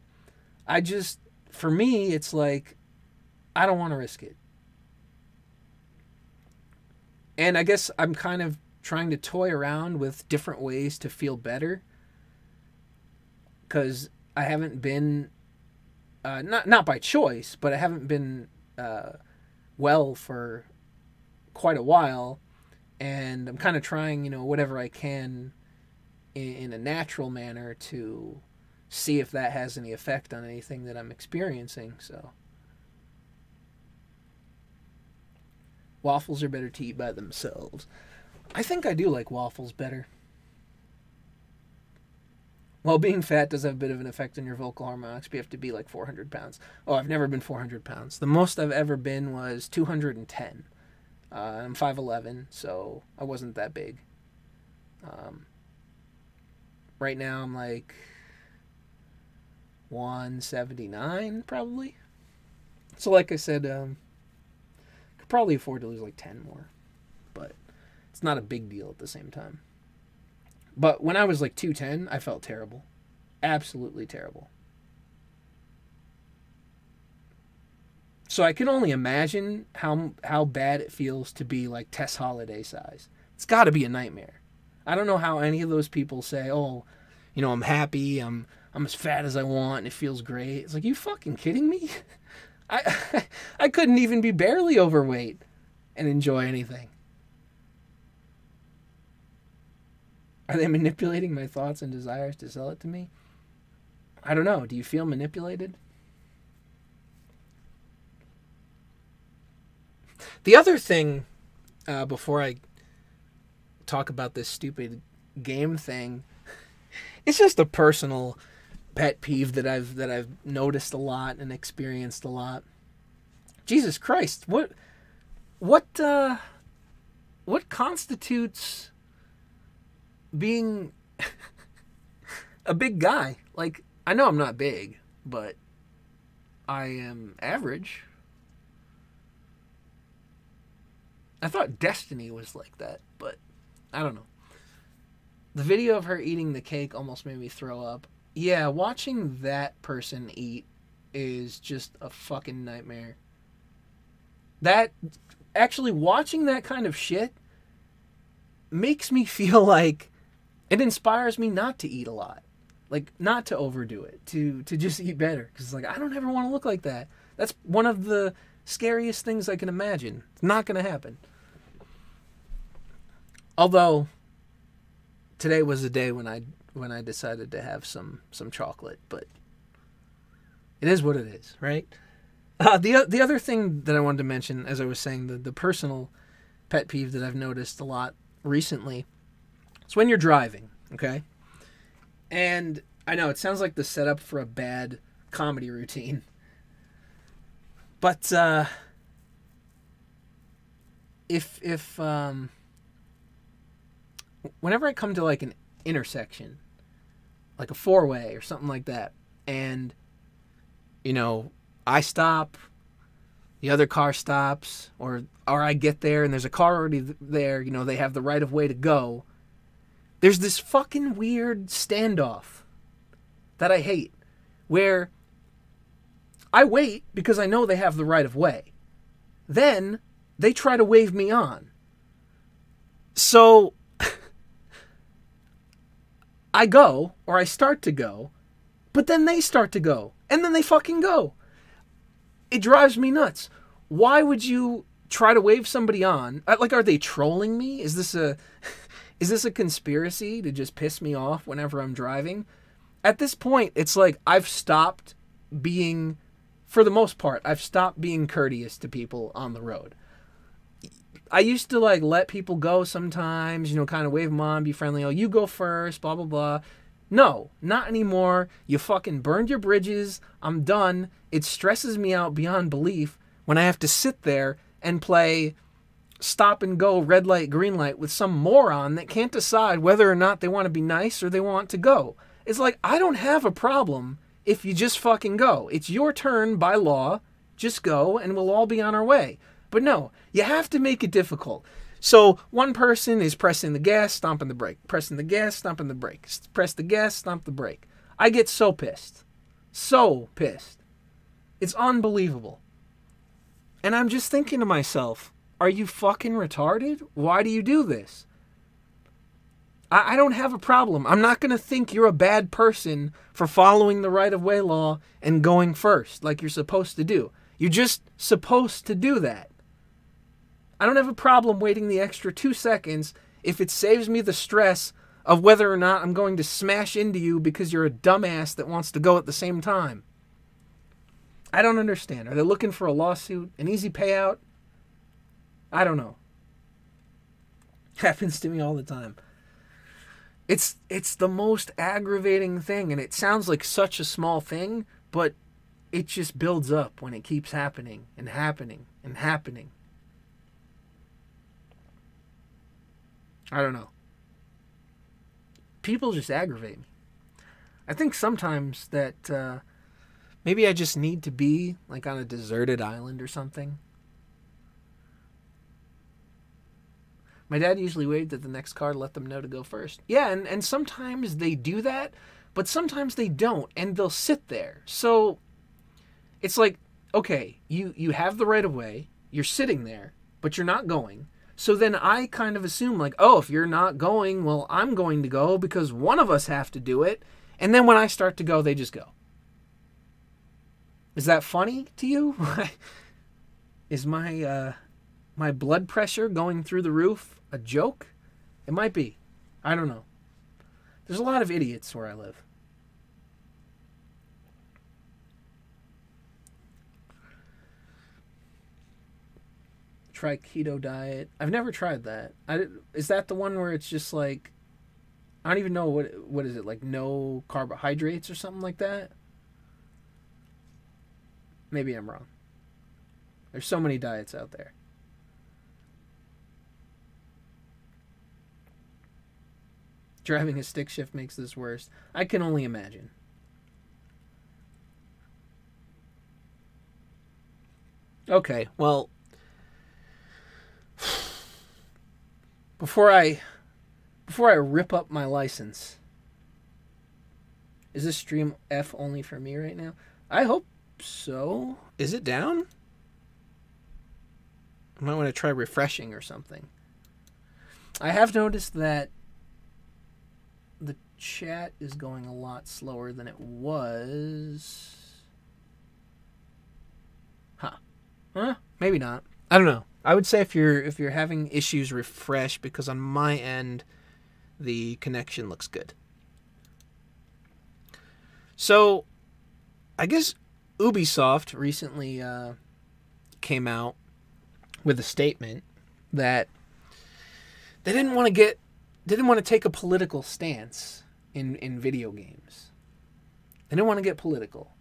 [SPEAKER 1] For me, it's like, I don't want to risk it. And I guess I'm kind of trying to toy around with different ways to feel better. Because I haven't been, not by choice, but I haven't been well for quite a while. And I'm kind of trying, whatever I can in a natural manner to see if that has any effect on anything that I'm experiencing. So waffles are better to eat by themselves. I think I do like waffles better. While being fat does have a bit of an effect on your vocal harmonics, but you have to be like 400 pounds. Oh, I've never been 400 pounds. The most I've ever been was 210. I'm 5'11", so I wasn't that big. Right now I'm like 179 probably. So like I said, could probably afford to lose like 10 more, but it's not a big deal at the same time. But when I was like 210, I felt terrible. Absolutely terrible. So I can only imagine how bad it feels to be like Tess Holiday size. It's got to be a nightmare. I don't know how any of those people say, "Oh, I'm happy. I'm as fat as I want, and it feels great." It's like, you fucking kidding me? I couldn't even be barely overweight and enjoy anything. Are they manipulating my thoughts and desires to sell it to me? I don't know. Do you feel manipulated? The other thing, before I talk about this stupid game thing, it's just a personal pet peeve that I've noticed a lot and experienced a lot. Jesus Christ, what constitutes being a big guy? Like, I know I'm not big, but I am average. I thought Destiny was like that, but I don't know. The video of her eating the cake almost made me throw up. Yeah, watching that person eat is just a fucking nightmare. Actually, watching that kind of shit makes me feel like it inspires me not to eat a lot. Like, not to overdo it, to just eat better. Because, like, I don't ever want to look like that. That's one of the scariest things I can imagine. It's not going to happen. Although, today was the day when I decided to have some chocolate, but it is what it is, right? The other thing that I wanted to mention, as I was saying, the personal pet peeve that I've noticed a lot recently It's when you're driving, okay? And I know it sounds like the setup for a bad comedy routine. But if whenever I come to like an intersection, like a four-way or something like that, and I stop, the other car stops, or I get there and there's a car already there, they have the right of way to go. There's this fucking weird standoff that I hate, where I wait because I know they have the right of way. Then they try to wave me on. So I go, or I start to go, but then they start to go, and then they fucking go. It drives me nuts. Why would you try to wave somebody on? Like, are they trolling me? Is this a conspiracy to just piss me off whenever I'm driving? At this point, it's like I've stopped being, for the most part, I've stopped being courteous to people on the road. I used to like let people go sometimes, kind of wave them on, be friendly. Oh, you go first, blah, blah, blah. No, not anymore. You fucking burned your bridges. I'm done. It stresses me out beyond belief when I have to sit there and play stop and go red light, green light with some moron that can't decide whether or not they want to be nice or they want to go. It's like, I don't have a problem if you just fucking go. It's your turn by law. Just go and we'll all be on our way. But no, you have to make it difficult. So one person is pressing the gas, stomping the brake. Pressing the gas, stomping the brake. Press the gas, stomp the brake. I get so pissed. So pissed. It's unbelievable. And I'm just thinking to myself, are you fucking retarded? Why do you do this? I don't have a problem. I'm not going to think you're a bad person for following the right-of-way law and going first like you're supposed to do. You're just supposed to do that. I don't have a problem waiting the extra 2 seconds if it saves me the stress of whether or not I'm going to smash into you because you're a dumbass that wants to go at the same time. I don't understand. Are they looking for a lawsuit? An easy payout? I don't know. Happens to me all the time. It's the most aggravating thing, and it sounds like such a small thing, but it just builds up when it keeps happening and happening and happening. I don't know. People just aggravate me. I think sometimes that maybe I just need to be like on a deserted island or something. My dad usually waved at the next car to let them know to go first. Yeah, and sometimes they do that, but sometimes they don't, and they'll sit there. So it's like, okay, you have the right of way, you're sitting there, but you're not going. So then I kind of assume like, oh, if you're not going, well, I'm going to go because one of us have to do it. And then when I start to go, they just go. Is that funny to you? Is my blood pressure going through the roof a joke? It might be. I don't know. There's a lot of idiots where I live. Try keto diet. I've never tried that. Is that the one where it's just like, I don't even know what is it, like no carbohydrates or something like that? Maybe I'm wrong. There's so many diets out there. Driving a stick shift makes this worse. I can only imagine. Okay, well, before I rip up my license, is this stream F only for me right now? I hope so. Is it down? I might want to try refreshing or something. I have noticed that the chat is going a lot slower than it was. Huh? Maybe not. I don't know. I would say if you're having issues, refresh, because on my end the connection looks good. So I guess Ubisoft recently came out with a statement that they didn't want to get didn't want to take a political stance in video games. They didn't want to get political.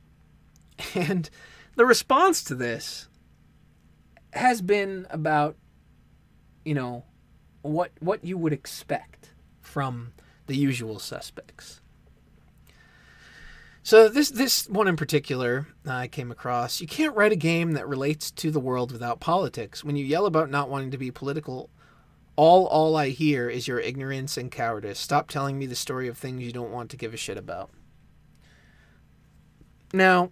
[SPEAKER 1] And the response to this has been about, you know, what you would expect from the usual suspects. So this one in particular I came across. You can't write a game that relates to the world without politics. When you yell about not wanting to be political, all I hear is your ignorance and cowardice. Stop telling me the story of things you don't want to give a shit about. Now,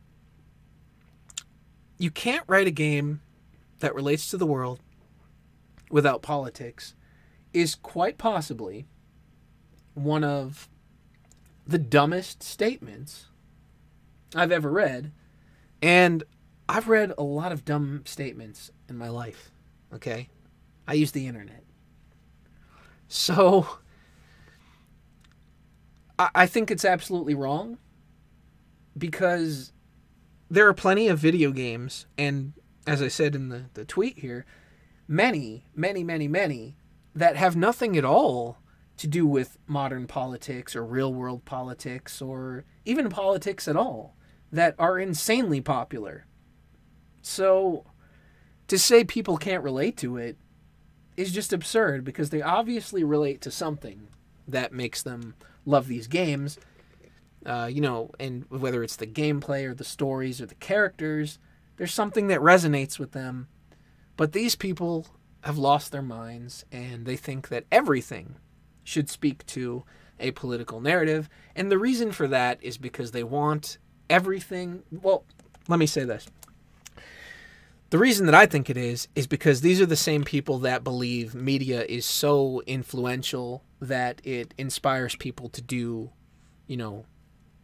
[SPEAKER 1] you can't write a game that relates to the world without politics is quite possibly one of the dumbest statements I've ever read. And I've read a lot of dumb statements in my life, okay? I use the internet. So, I think it's absolutely wrong because there are plenty of video games, and as I said in the tweet here, many, that have nothing at all to do with modern politics or real-world politics or even politics at all, that are insanely popular. So, to say people can't relate to it is just absurd because they obviously relate to something that makes them love these games. And whether it's the gameplay or the stories or the characters, there's something that resonates with them. But these people have lost their minds and they think that everything should speak to a political narrative. And the reason for that is because they want everything. Well, let me say this. The reason that I think it is because these are the same people that believe media is so influential that it inspires people to do,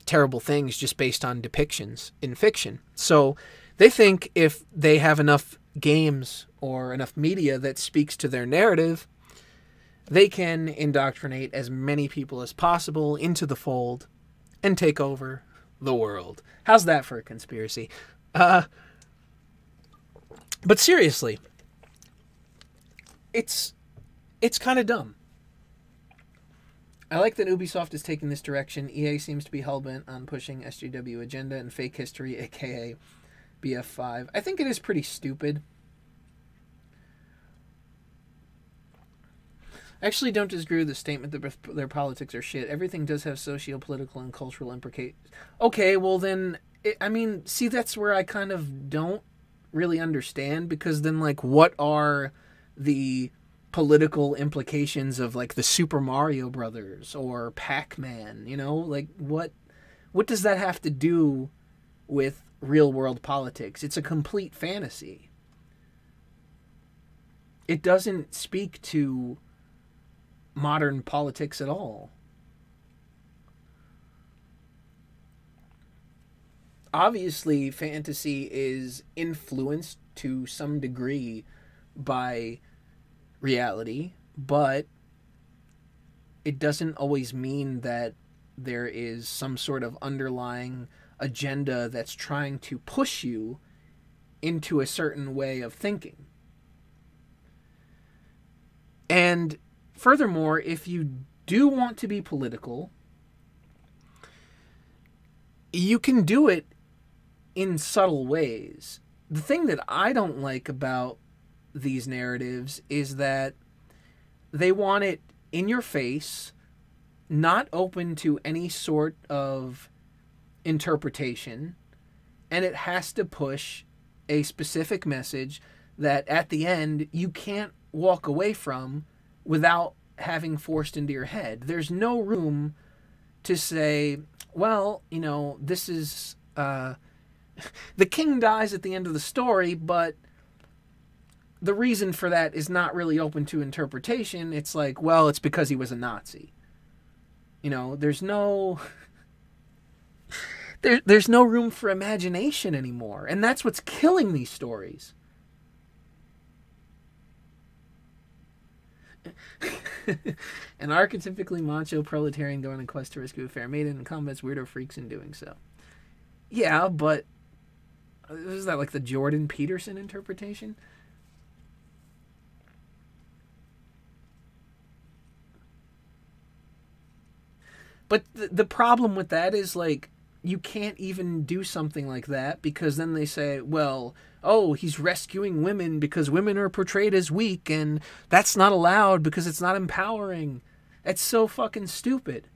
[SPEAKER 1] terrible things just based on depictions in fiction. So they think if they have enough games or enough media that speaks to their narrative, they can indoctrinate as many people as possible into the fold and take over the world. How's that for a conspiracy? But seriously, it's kind of dumb. I like that Ubisoft is taking this direction. EA seems to be hellbent on pushing SJW agenda and fake history, aka BF5. I think it is pretty stupid. I actually don't disagree with the statement that their politics are shit. Everything does have socio-political and cultural implications. Okay, well then, see, that's where I kind of don't really understand, because then, what are the political implications of, the Super Mario Brothers or Pac-Man, what does that have to do with real-world politics? It's a complete fantasy. It doesn't speak to modern politics at all. Obviously, fantasy is influenced to some degree by reality, but it doesn't always mean that there is some sort of underlying agenda that's trying to push you into a certain way of thinking. And furthermore, if you do want to be political, you can do it in subtle ways. The thing that I don't like about these narratives is that they want it in your face, not open to any sort of interpretation, and it has to push a specific message that at the end you can't walk away from without having forced into your head. There's no room to say, well, this is the king dies at the end of the story, but the reason for that is not really open to interpretation. It's it's because he was a Nazi. There's no there's no room for imagination anymore, and that's what's killing these stories. An archetypically macho proletarian going on quest to rescue a fair maiden and combats weirdo freaks in doing so. Yeah, but is that the Jordan Peterson interpretation? But the problem with that is, like, you can't even do something like that because then they say, well, oh, he's rescuing women because women are portrayed as weak and that's not allowed because it's not empowering. It's so fucking stupid.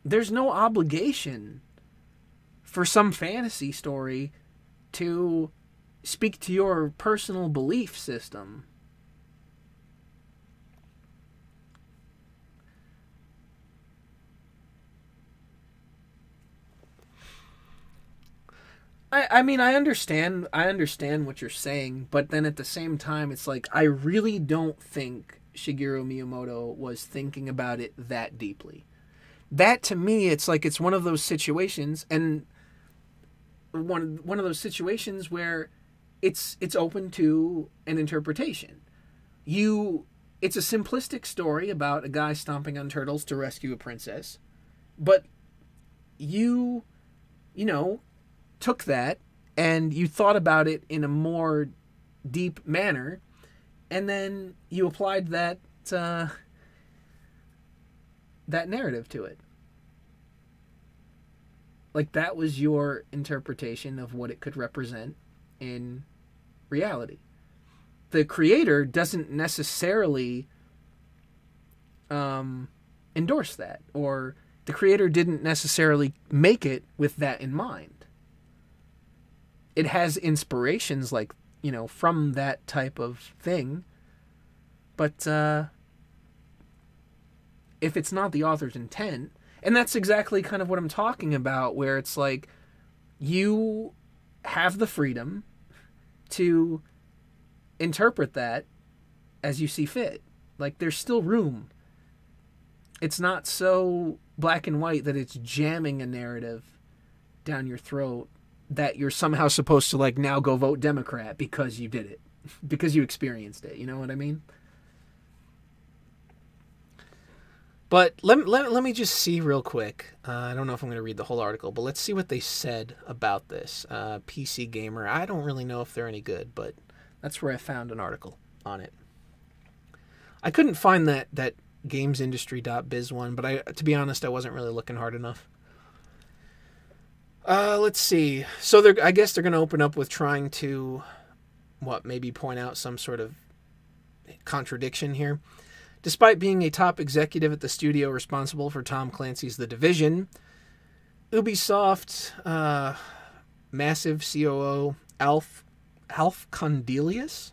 [SPEAKER 1] There's no obligation for some fantasy story to speak to your personal belief system. I mean, I understand what you're saying, but then at the same time, it's like, I really don't think Shigeru Miyamoto was thinking about it that deeply. That, to me, it's like, it's one of those situations, and one of those situations where it's open to an interpretation. It's a simplistic story about a guy stomping on turtles to rescue a princess, but you know, took that and you thought about it in a more deep manner, and then you applied that narrative to it. Like, that was your interpretation of what it could represent in reality. The creator doesn't necessarily endorse that, or the creator didn't necessarily make it with that in mind. It has inspirations, like, from that type of thing, but if it's not the author's intent, and that's exactly kind of what I'm talking about, where it's like, you have the freedom to interpret that as you see fit. Like, there's still room. It's not so black and white that it's jamming a narrative down your throat that you're somehow supposed to, like, now go vote Democrat because you did it, because you experienced it. You know what I mean? But let me just see real quick. I don't know if I'm going to read the whole article, but let's see what they said about this. PC Gamer. I don't really know if they're any good, but that's where I found an article on it. I couldn't find that gamesindustry.biz one, but to be honest, I wasn't really looking hard enough. Let's see. So I guess they're going to open up with trying to, maybe point out some sort of contradiction here. Despite being a top executive at the studio responsible for Tom Clancy's The Division, Ubisoft massive COO Alf Condelius,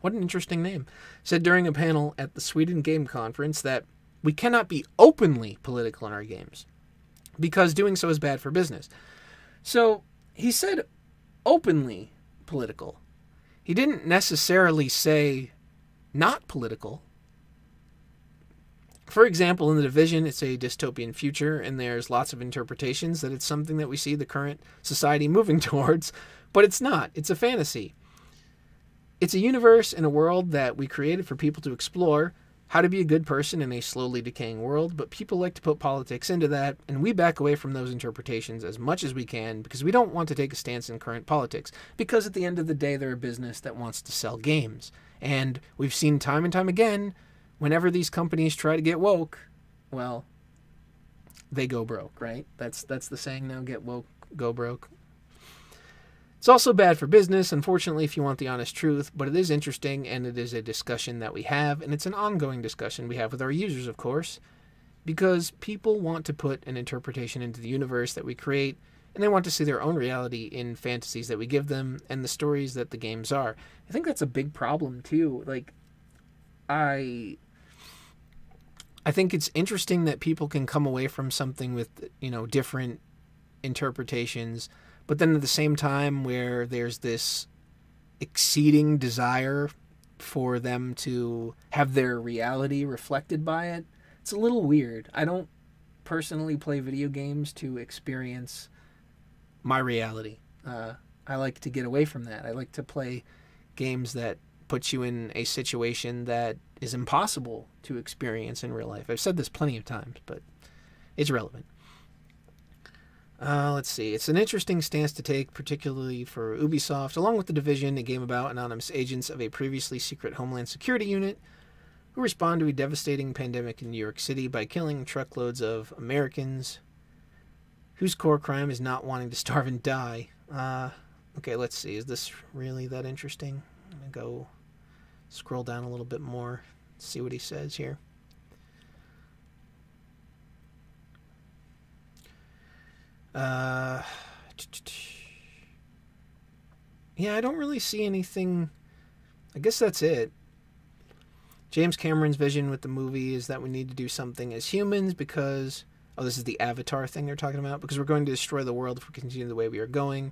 [SPEAKER 1] what an interesting name, said during a panel at the Sweden Game Conference that we cannot be openly political in our games, because doing so is bad for business. So he said openly political. He didn't necessarily say not political. For example, in The Division, it's a dystopian future, and there's lots of interpretations that it's something that we see the current society moving towards, but it's not. It's a fantasy. It's a universe and a world that we created for people to explore how to be a good person in a slowly decaying world, but people like to put politics into that, and we back away from those interpretations as much as we can because we don't want to take a stance in current politics, because at the end of the day, they're a business that wants to sell games. And we've seen time and time again, whenever these companies try to get woke, well, they go broke, right? That's the saying now, get woke, go broke. It's also bad for business, unfortunately, if you want the honest truth, but it is interesting, and it is a discussion that we have, and it's an ongoing discussion we have with our users, of course, because people want to put an interpretation into the universe that we create, and they want to see their own reality in fantasies that we give them and the stories that the games are. I think that's a big problem, too. Like, I think it's interesting that people can come away from something with, different interpretations, but then at the same time where there's this exceeding desire for them to have their reality reflected by it, it's a little weird. I don't personally play video games to experience my reality. I like to get away from that. I like to play games that put you in a situation that is impossible to experience in real life. I've said this plenty of times, but it's relevant. Let's see. It's an interesting stance to take, particularly for Ubisoft, along with The Division, a game about anonymous agents of a previously secret Homeland Security unit who respond to a devastating pandemic in New York City by killing truckloads of Americans whose core crime is not wanting to starve and die. Okay, let's see. Is this really that interesting? I'm going to go scroll down a little bit more, see what he says here. Yeah, I don't really see anything. I guess that's it. James Cameron's vision with the movie is that we need to do something as humans because... Oh, this is the Avatar thing they're talking about. Because we're going to destroy the world if we continue the way we are going.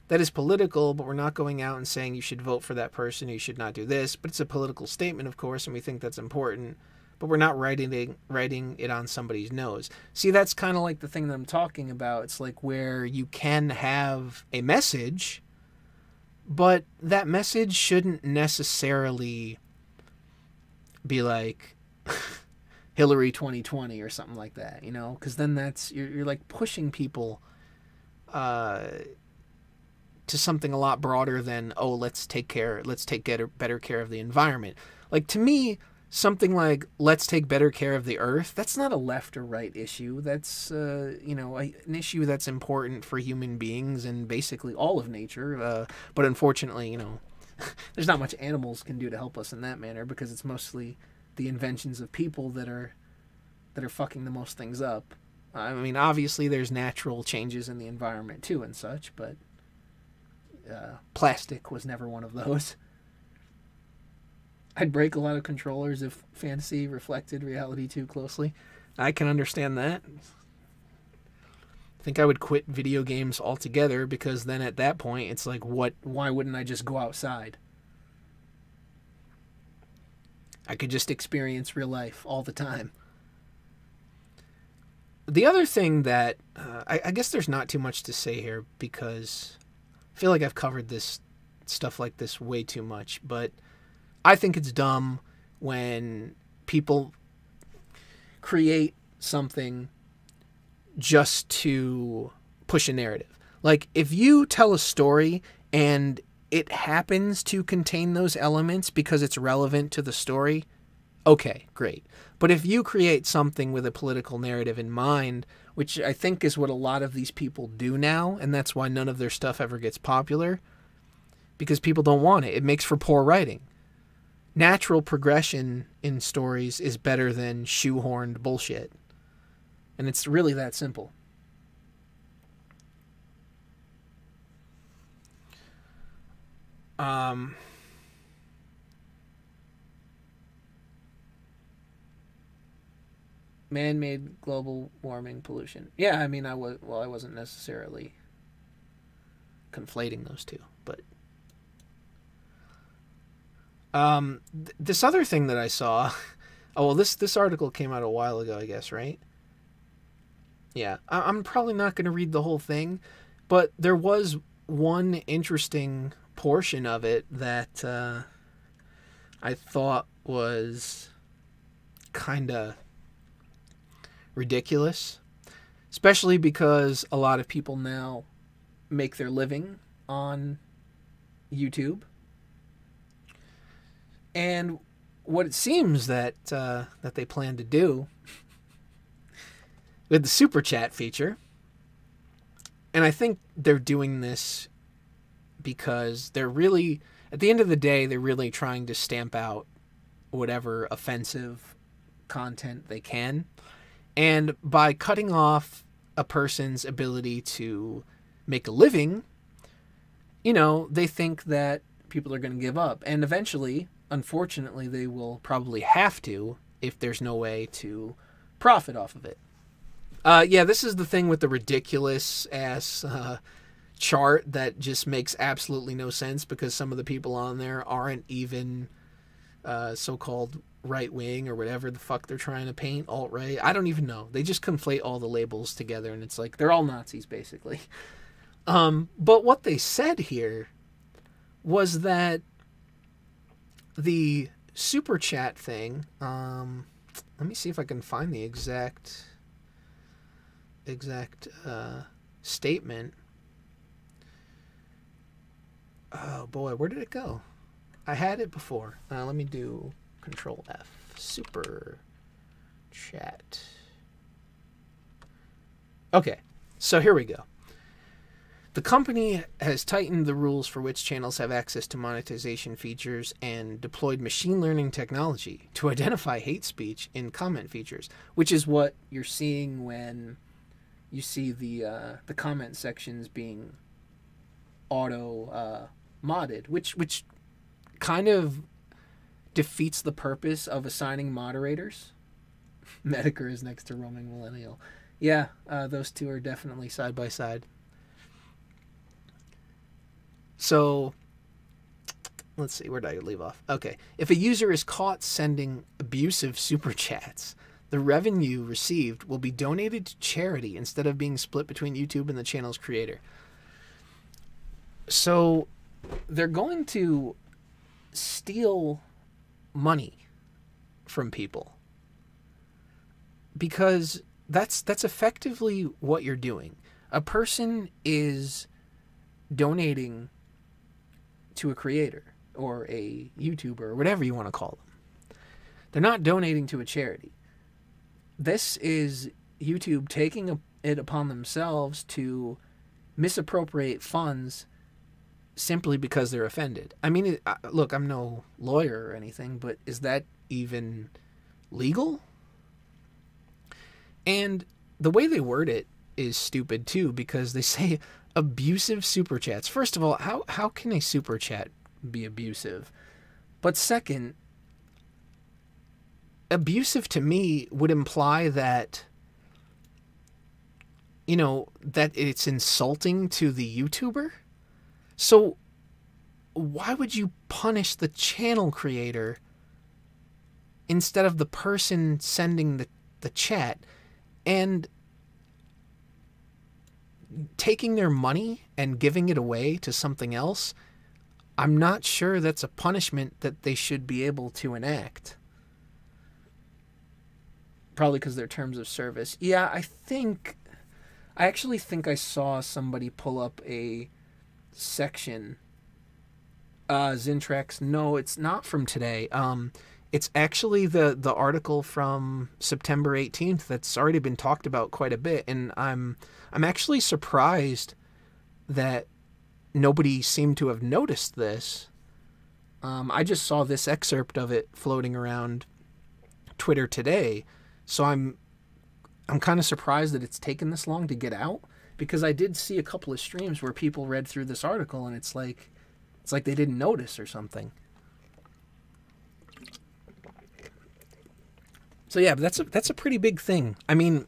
[SPEAKER 1] That is political, but we're not going out and saying you should vote for that person, you should not do this. But it's a political statement, of course, and we think that's important. But we're not writing it on somebody's nose. See, that's kind of like the thing that I'm talking about. It's like where you can have a message, but that message shouldn't necessarily be like Hillary 2020 or something like that, you know? Because then that's, you're like pushing people to something a lot broader than, oh, let's take better care of the environment. Like, to me, something like, let's take better care of the earth, that's not a left or right issue. That's, you know, an issue that's important for human beings and basically all of nature. But unfortunately, you know, there's not much animals can do to help us in that manner because it's mostly the inventions of people that are fucking the most things up. I mean, obviously there's natural changes in the environment too and such, but plastic was never one of those. I'd break a lot of controllers if fantasy reflected reality too closely. I can understand that. I think I would quit video games altogether because then at that point it's like, why wouldn't I just go outside? I could just experience real life all the time. The other thing that I guess there's not too much to say here because I feel like I've covered this stuff like this way too much, but I think it's dumb when people create something just to push a narrative. Like, if you tell a story and it happens to contain those elements because it's relevant to the story, okay, great. But if you create something with a political narrative in mind, which I think is what a lot of these people do now, and that's why none of their stuff ever gets popular, because people don't want it. It makes for poor writing. Natural progression in stories is better than shoehorned bullshit. And it's really that simple. Man-made global warming pollution. Yeah, I mean, I wasn't necessarily conflating those two, but this other thing that I saw. Oh, well, this article came out a while ago, I guess, right? Yeah, I'm probably not going to read the whole thing, but there was one interesting portion of it that I thought was kind of ridiculous, especially because a lot of people now make their living on YouTube. And what it seems that they plan to do with the super chat feature, and I think they're doing this because they're really, at the end of the day, they're really trying to stamp out whatever offensive content they can. And by cutting off a person's ability to make a living, you know, they think that people are going to give up. And eventually, unfortunately, they will probably have to if there's no way to profit off of it. Yeah, this is the thing with the ridiculous-ass chart that just makes absolutely no sense because some of the people on there aren't even so-called right-wing or whatever the fuck they're trying to paint, alt-right. I don't even know. They just conflate all the labels together, and it's like, they're all Nazis, basically. But what they said here was that the super chat thing, let me see if I can find the exact statement. Oh boy, where did it go? I had it before. Let me do Control F. Super chat. Okay, so here we go. The company has tightened the rules for which channels have access to monetization features and deployed machine learning technology to identify hate speech in comment features, which is what you're seeing when you see the comment sections being auto modded, which kind of defeats the purpose of assigning moderators. Medicare is next to roaming millennial. Yeah, those two are definitely side by side. So, let's see, where did I leave off? Okay, if a user is caught sending abusive super chats, the revenue received will be donated to charity instead of being split between YouTube and the channel's creator. So, they're going to steal money from people, because that's effectively what you're doing. A person is donating to a creator or a YouTuber or whatever you want to call them. They're not donating to a charity. This is YouTube taking it upon themselves to misappropriate funds simply because they're offended. I mean, look, I'm no lawyer or anything, but is that even legal? And the way they word it is stupid too, because they say abusive super chats. First of all, how can a super chat be abusive? But second, abusive to me would imply that, that it's insulting to the YouTuber. So why would you punish the channel creator instead of the person sending the chat? And taking their money and giving it away to something else, I'm not sure that's a punishment that they should be able to enact. Probably because they're terms of service. Yeah, I actually think I saw somebody pull up a section. Zintrax, no, it's not from today. It's actually the article from September 18th that's already been talked about quite a bit, and I'm actually surprised that nobody seemed to have noticed this. I just saw this excerpt of it floating around Twitter today, so I'm kind of surprised that it's taken this long to get out, because I did see a couple of streams where people read through this article and it's like they didn't notice or something. So yeah, but that's a pretty big thing. I mean,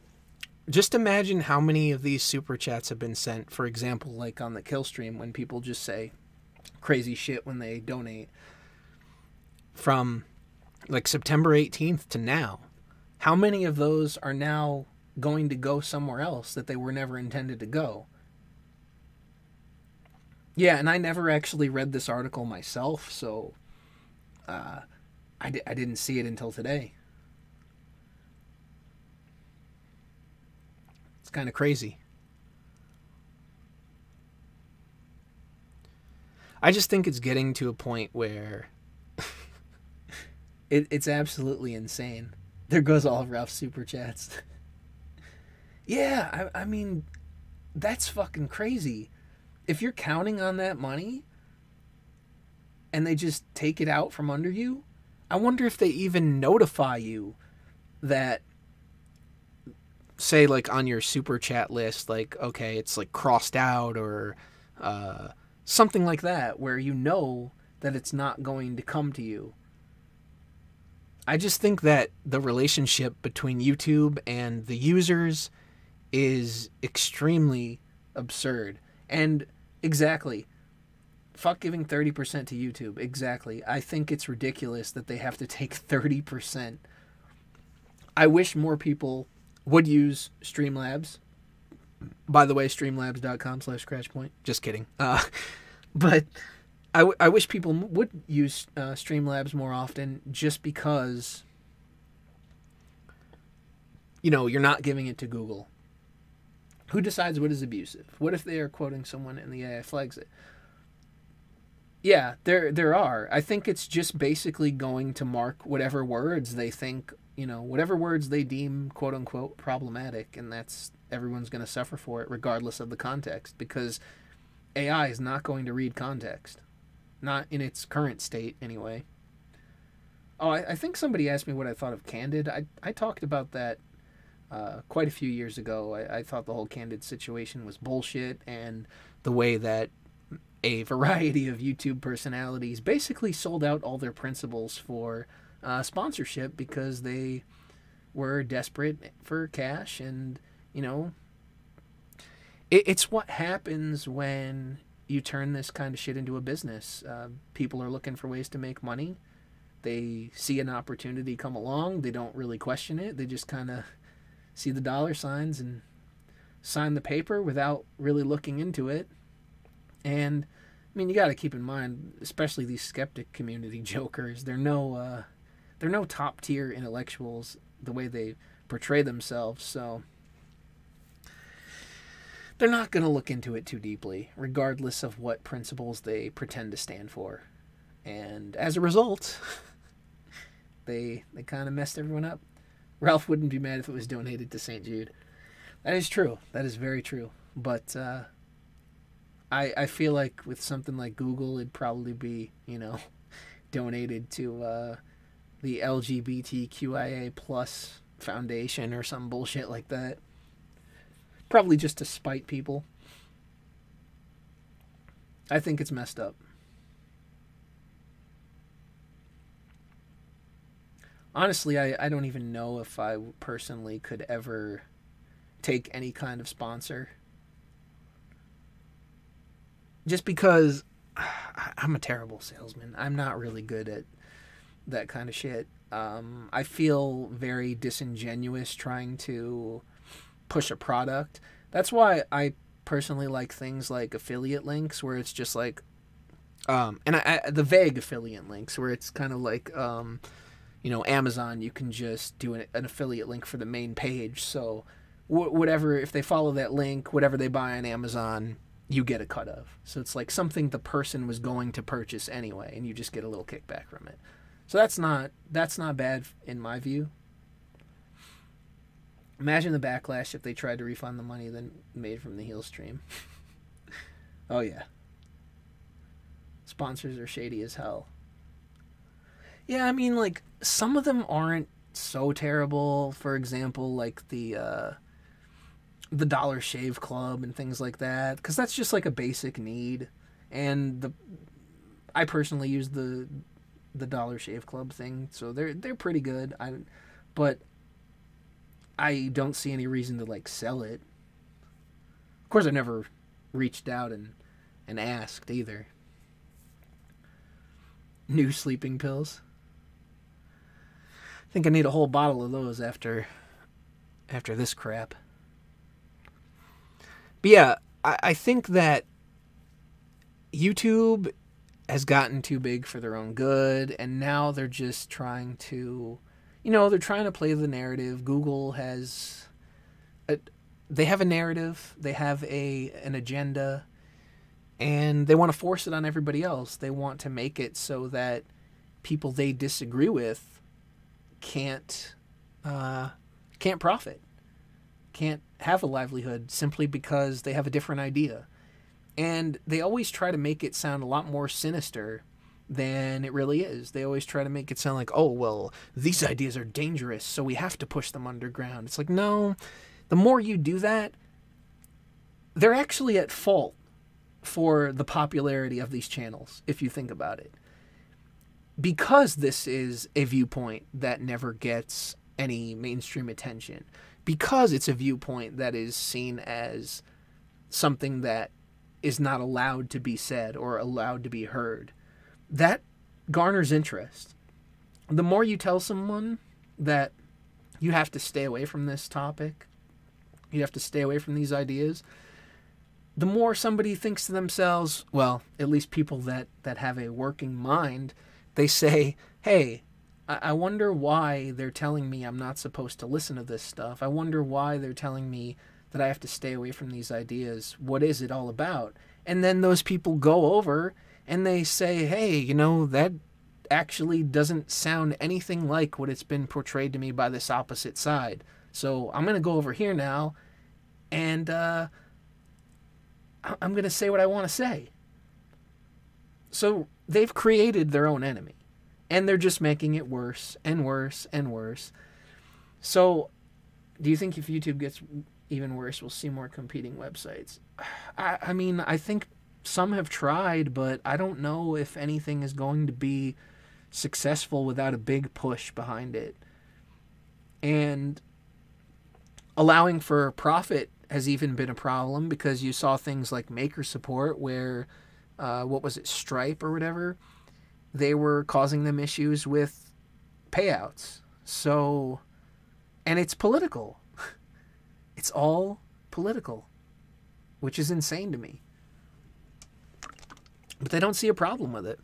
[SPEAKER 1] just imagine how many of these super chats have been sent, for example, like on the kill stream, when people just say crazy shit when they donate, from like September 18th to now. How many of those are now going to go somewhere else that they were never intended to go? Yeah, and I never actually read this article myself, so I didn't see it until today. It's kind of crazy. I just think it's getting to a point where it's absolutely insane. There goes all Ralph's super chats. Yeah, I mean, that's fucking crazy. If you're counting on that money and they just take it out from under you, I wonder if they even notify you that, say, like on your super chat list, like, okay, it's like crossed out or something like that, where you know that it's not going to come to you. I just think that the relationship between YouTube and the users is extremely absurd. And exactly, fuck giving 30% to YouTube. Exactly. I think it's ridiculous that they have to take 30%. I wish more people would use Streamlabs. By the way, streamlabs.com/scratchpoint. Just kidding. But I wish people would use Streamlabs more often, just because, you're not giving it to Google. Who decides what is abusive? What if they are quoting someone and the AI flags it? Yeah, there are. I think it's just basically going to mark whatever words they think, whatever words they deem quote unquote problematic, and that's everyone's going to suffer for it regardless of the context, because AI is not going to read context. Not in its current state anyway. Oh, I think somebody asked me what I thought of Candid. I talked about that quite a few years ago. I thought the whole Candid situation was bullshit, and the way that a variety of YouTube personalities basically sold out all their principles for sponsorship because they were desperate for cash. And, you know, it's what happens when you turn this kind of shit into a business. People are looking for ways to make money. They see an opportunity come along. They don't really question it. They just kind of see the dollar signs and sign the paper without really looking into it. And I mean, you got to keep in mind, especially these skeptic community jokers. They're no top tier intellectuals the way they portray themselves. So they're not going to look into it too deeply, regardless of what principles they pretend to stand for. And as a result, they kind of messed everyone up. Ralph wouldn't be mad if it was donated to St. Jude. That is true. That is very true. But I feel like with something like Google, it'd probably be, donated to the LGBTQIA plus foundation or some bullshit like that. Probably just to spite people. I think it's messed up. Honestly, I don't even know if I personally could ever take any kind of sponsor. Just because I'm a terrible salesman. I'm not really good at that kind of shit. I feel very disingenuous trying to push a product. That's why I personally like things like affiliate links, where it's just like, the vague affiliate links, where it's kind of like, Amazon, you can just do an affiliate link for the main page. So whatever, if they follow that link, whatever they buy on Amazon, you get a cut of. So it's like something the person was going to purchase anyway, and you just get a little kickback from it. So that's not bad in my view. Imagine the backlash if they tried to refund the money then made from the heel stream. Oh yeah. Sponsors are shady as hell. Yeah, I mean, like, some of them aren't so terrible. For example, like the Dollar Shave Club and things like that, because that's just like a basic need. And I personally use the Dollar Shave Club thing, so they're pretty good. But I don't see any reason to like sell it. Of course, I never reached out and asked either. New sleeping pills. I think I need a whole bottle of those after this crap. But yeah, I think that YouTube has gotten too big for their own good, and now they're just trying to, they're trying to play the narrative. Google has, they have a narrative, they have an agenda, and they want to force it on everybody else. They want to make it so that people they disagree with can't profit, can't have a livelihood simply because they have a different idea. And they always try to make it sound a lot more sinister than it really is. They always try to make it sound like, oh, well, these ideas are dangerous, so we have to push them underground. It's like, no, the more you do that, they're actually at fault for the popularity of these channels, if you think about it. Because this is a viewpoint that never gets any mainstream attention, because it's a viewpoint that is seen as something that is not allowed to be said or allowed to be heard, that garners interest. The more you tell someone that you have to stay away from this topic, you have to stay away from these ideas, the more somebody thinks to themselves, well, at least people that have a working mind, they say, hey, I wonder why they're telling me I'm not supposed to listen to this stuff. I wonder why they're telling me that I have to stay away from these ideas. What is it all about? And then those people go over and they say, hey, you know, that actually doesn't sound anything like what it's been portrayed to me by this opposite side. So I'm going to go over here now, and I'm going to say what I want to say. So they've created their own enemy, and they're just making it worse and worse and worse. So do you think if YouTube gets even worse, we'll see more competing websites? I mean, I think some have tried, but I don't know if anything is going to be successful without a big push behind it. And allowing for profit has even been a problem, because you saw things like maker support where, what was it, Stripe or whatever, they were causing them issues with payouts. So, and it's political. It's all political, which is insane to me. But they don't see a problem with it.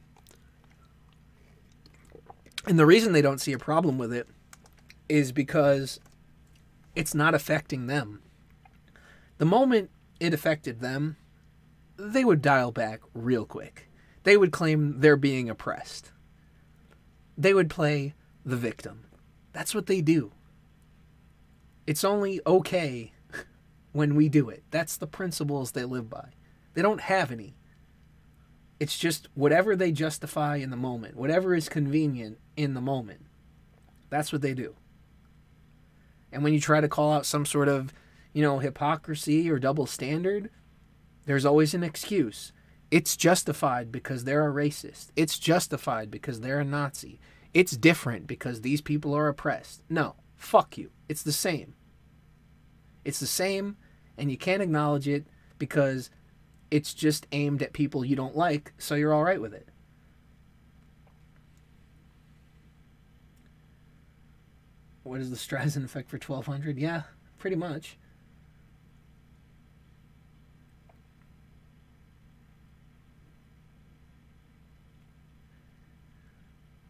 [SPEAKER 1] And the reason they don't see a problem with it is because it's not affecting them. The moment it affected them, they would dial back real quick. They would claim they're being oppressed. They would play the victim. That's what they do. It's only okay when we do it. That's the principles they live by. They don't have any. It's just whatever they justify in the moment, whatever is convenient in the moment. That's what they do. And when you try to call out some sort of, you know, hypocrisy or double standard, there's always an excuse. It's justified because they're a racist. It's justified because they're a Nazi. It's different because these people are oppressed. No, fuck you. It's the same. It's the same, and you can't acknowledge it because it's just aimed at people you don't like, so you're all right with it. What is the Streisand effect for 1200? Yeah, pretty much.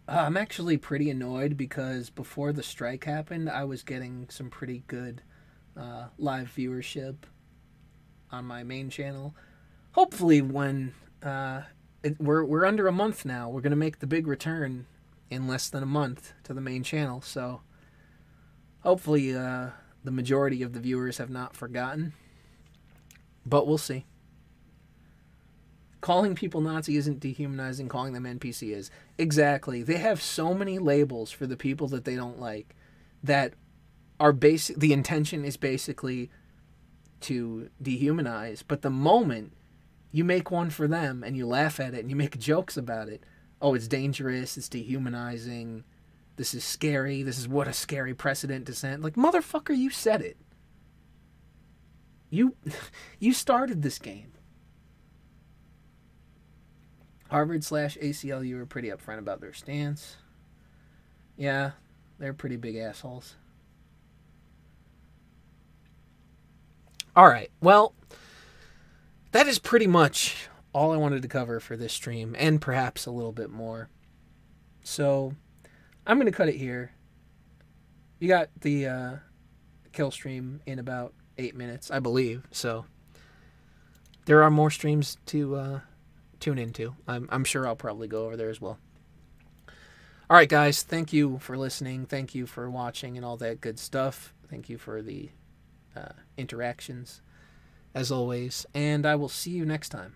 [SPEAKER 1] I'm actually pretty annoyed because before the strike happened, I was getting some pretty good live viewership on my main channel. Hopefully when we're under a month now, we're going to make the big return in less than a month to the main channel. So hopefully the majority of the viewers have not forgotten. But we'll see. Calling people Nazi isn't dehumanizing. Calling them NPC is. Exactly. They have so many labels for the people that they don't like that are basic. The intention is basically to dehumanize. But the moment you make one for them and you laugh at it and you make jokes about it, oh, it's dangerous, it's dehumanizing, this is scary, this is what a scary precedent to set. Like, motherfucker, you said it. You started this game. Harvard/ACLU are pretty upfront about their stance. Yeah, they're pretty big assholes. Alright, well, that is pretty much all I wanted to cover for this stream, and perhaps a little bit more. So, I'm going to cut it here. You got the kill stream in about 8 minutes, I believe, so there are more streams to tune into. I'm sure I'll probably go over there as well. Alright guys, thank you for listening, thank you for watching and all that good stuff. Thank you for the interactions, as always, and I will see you next time.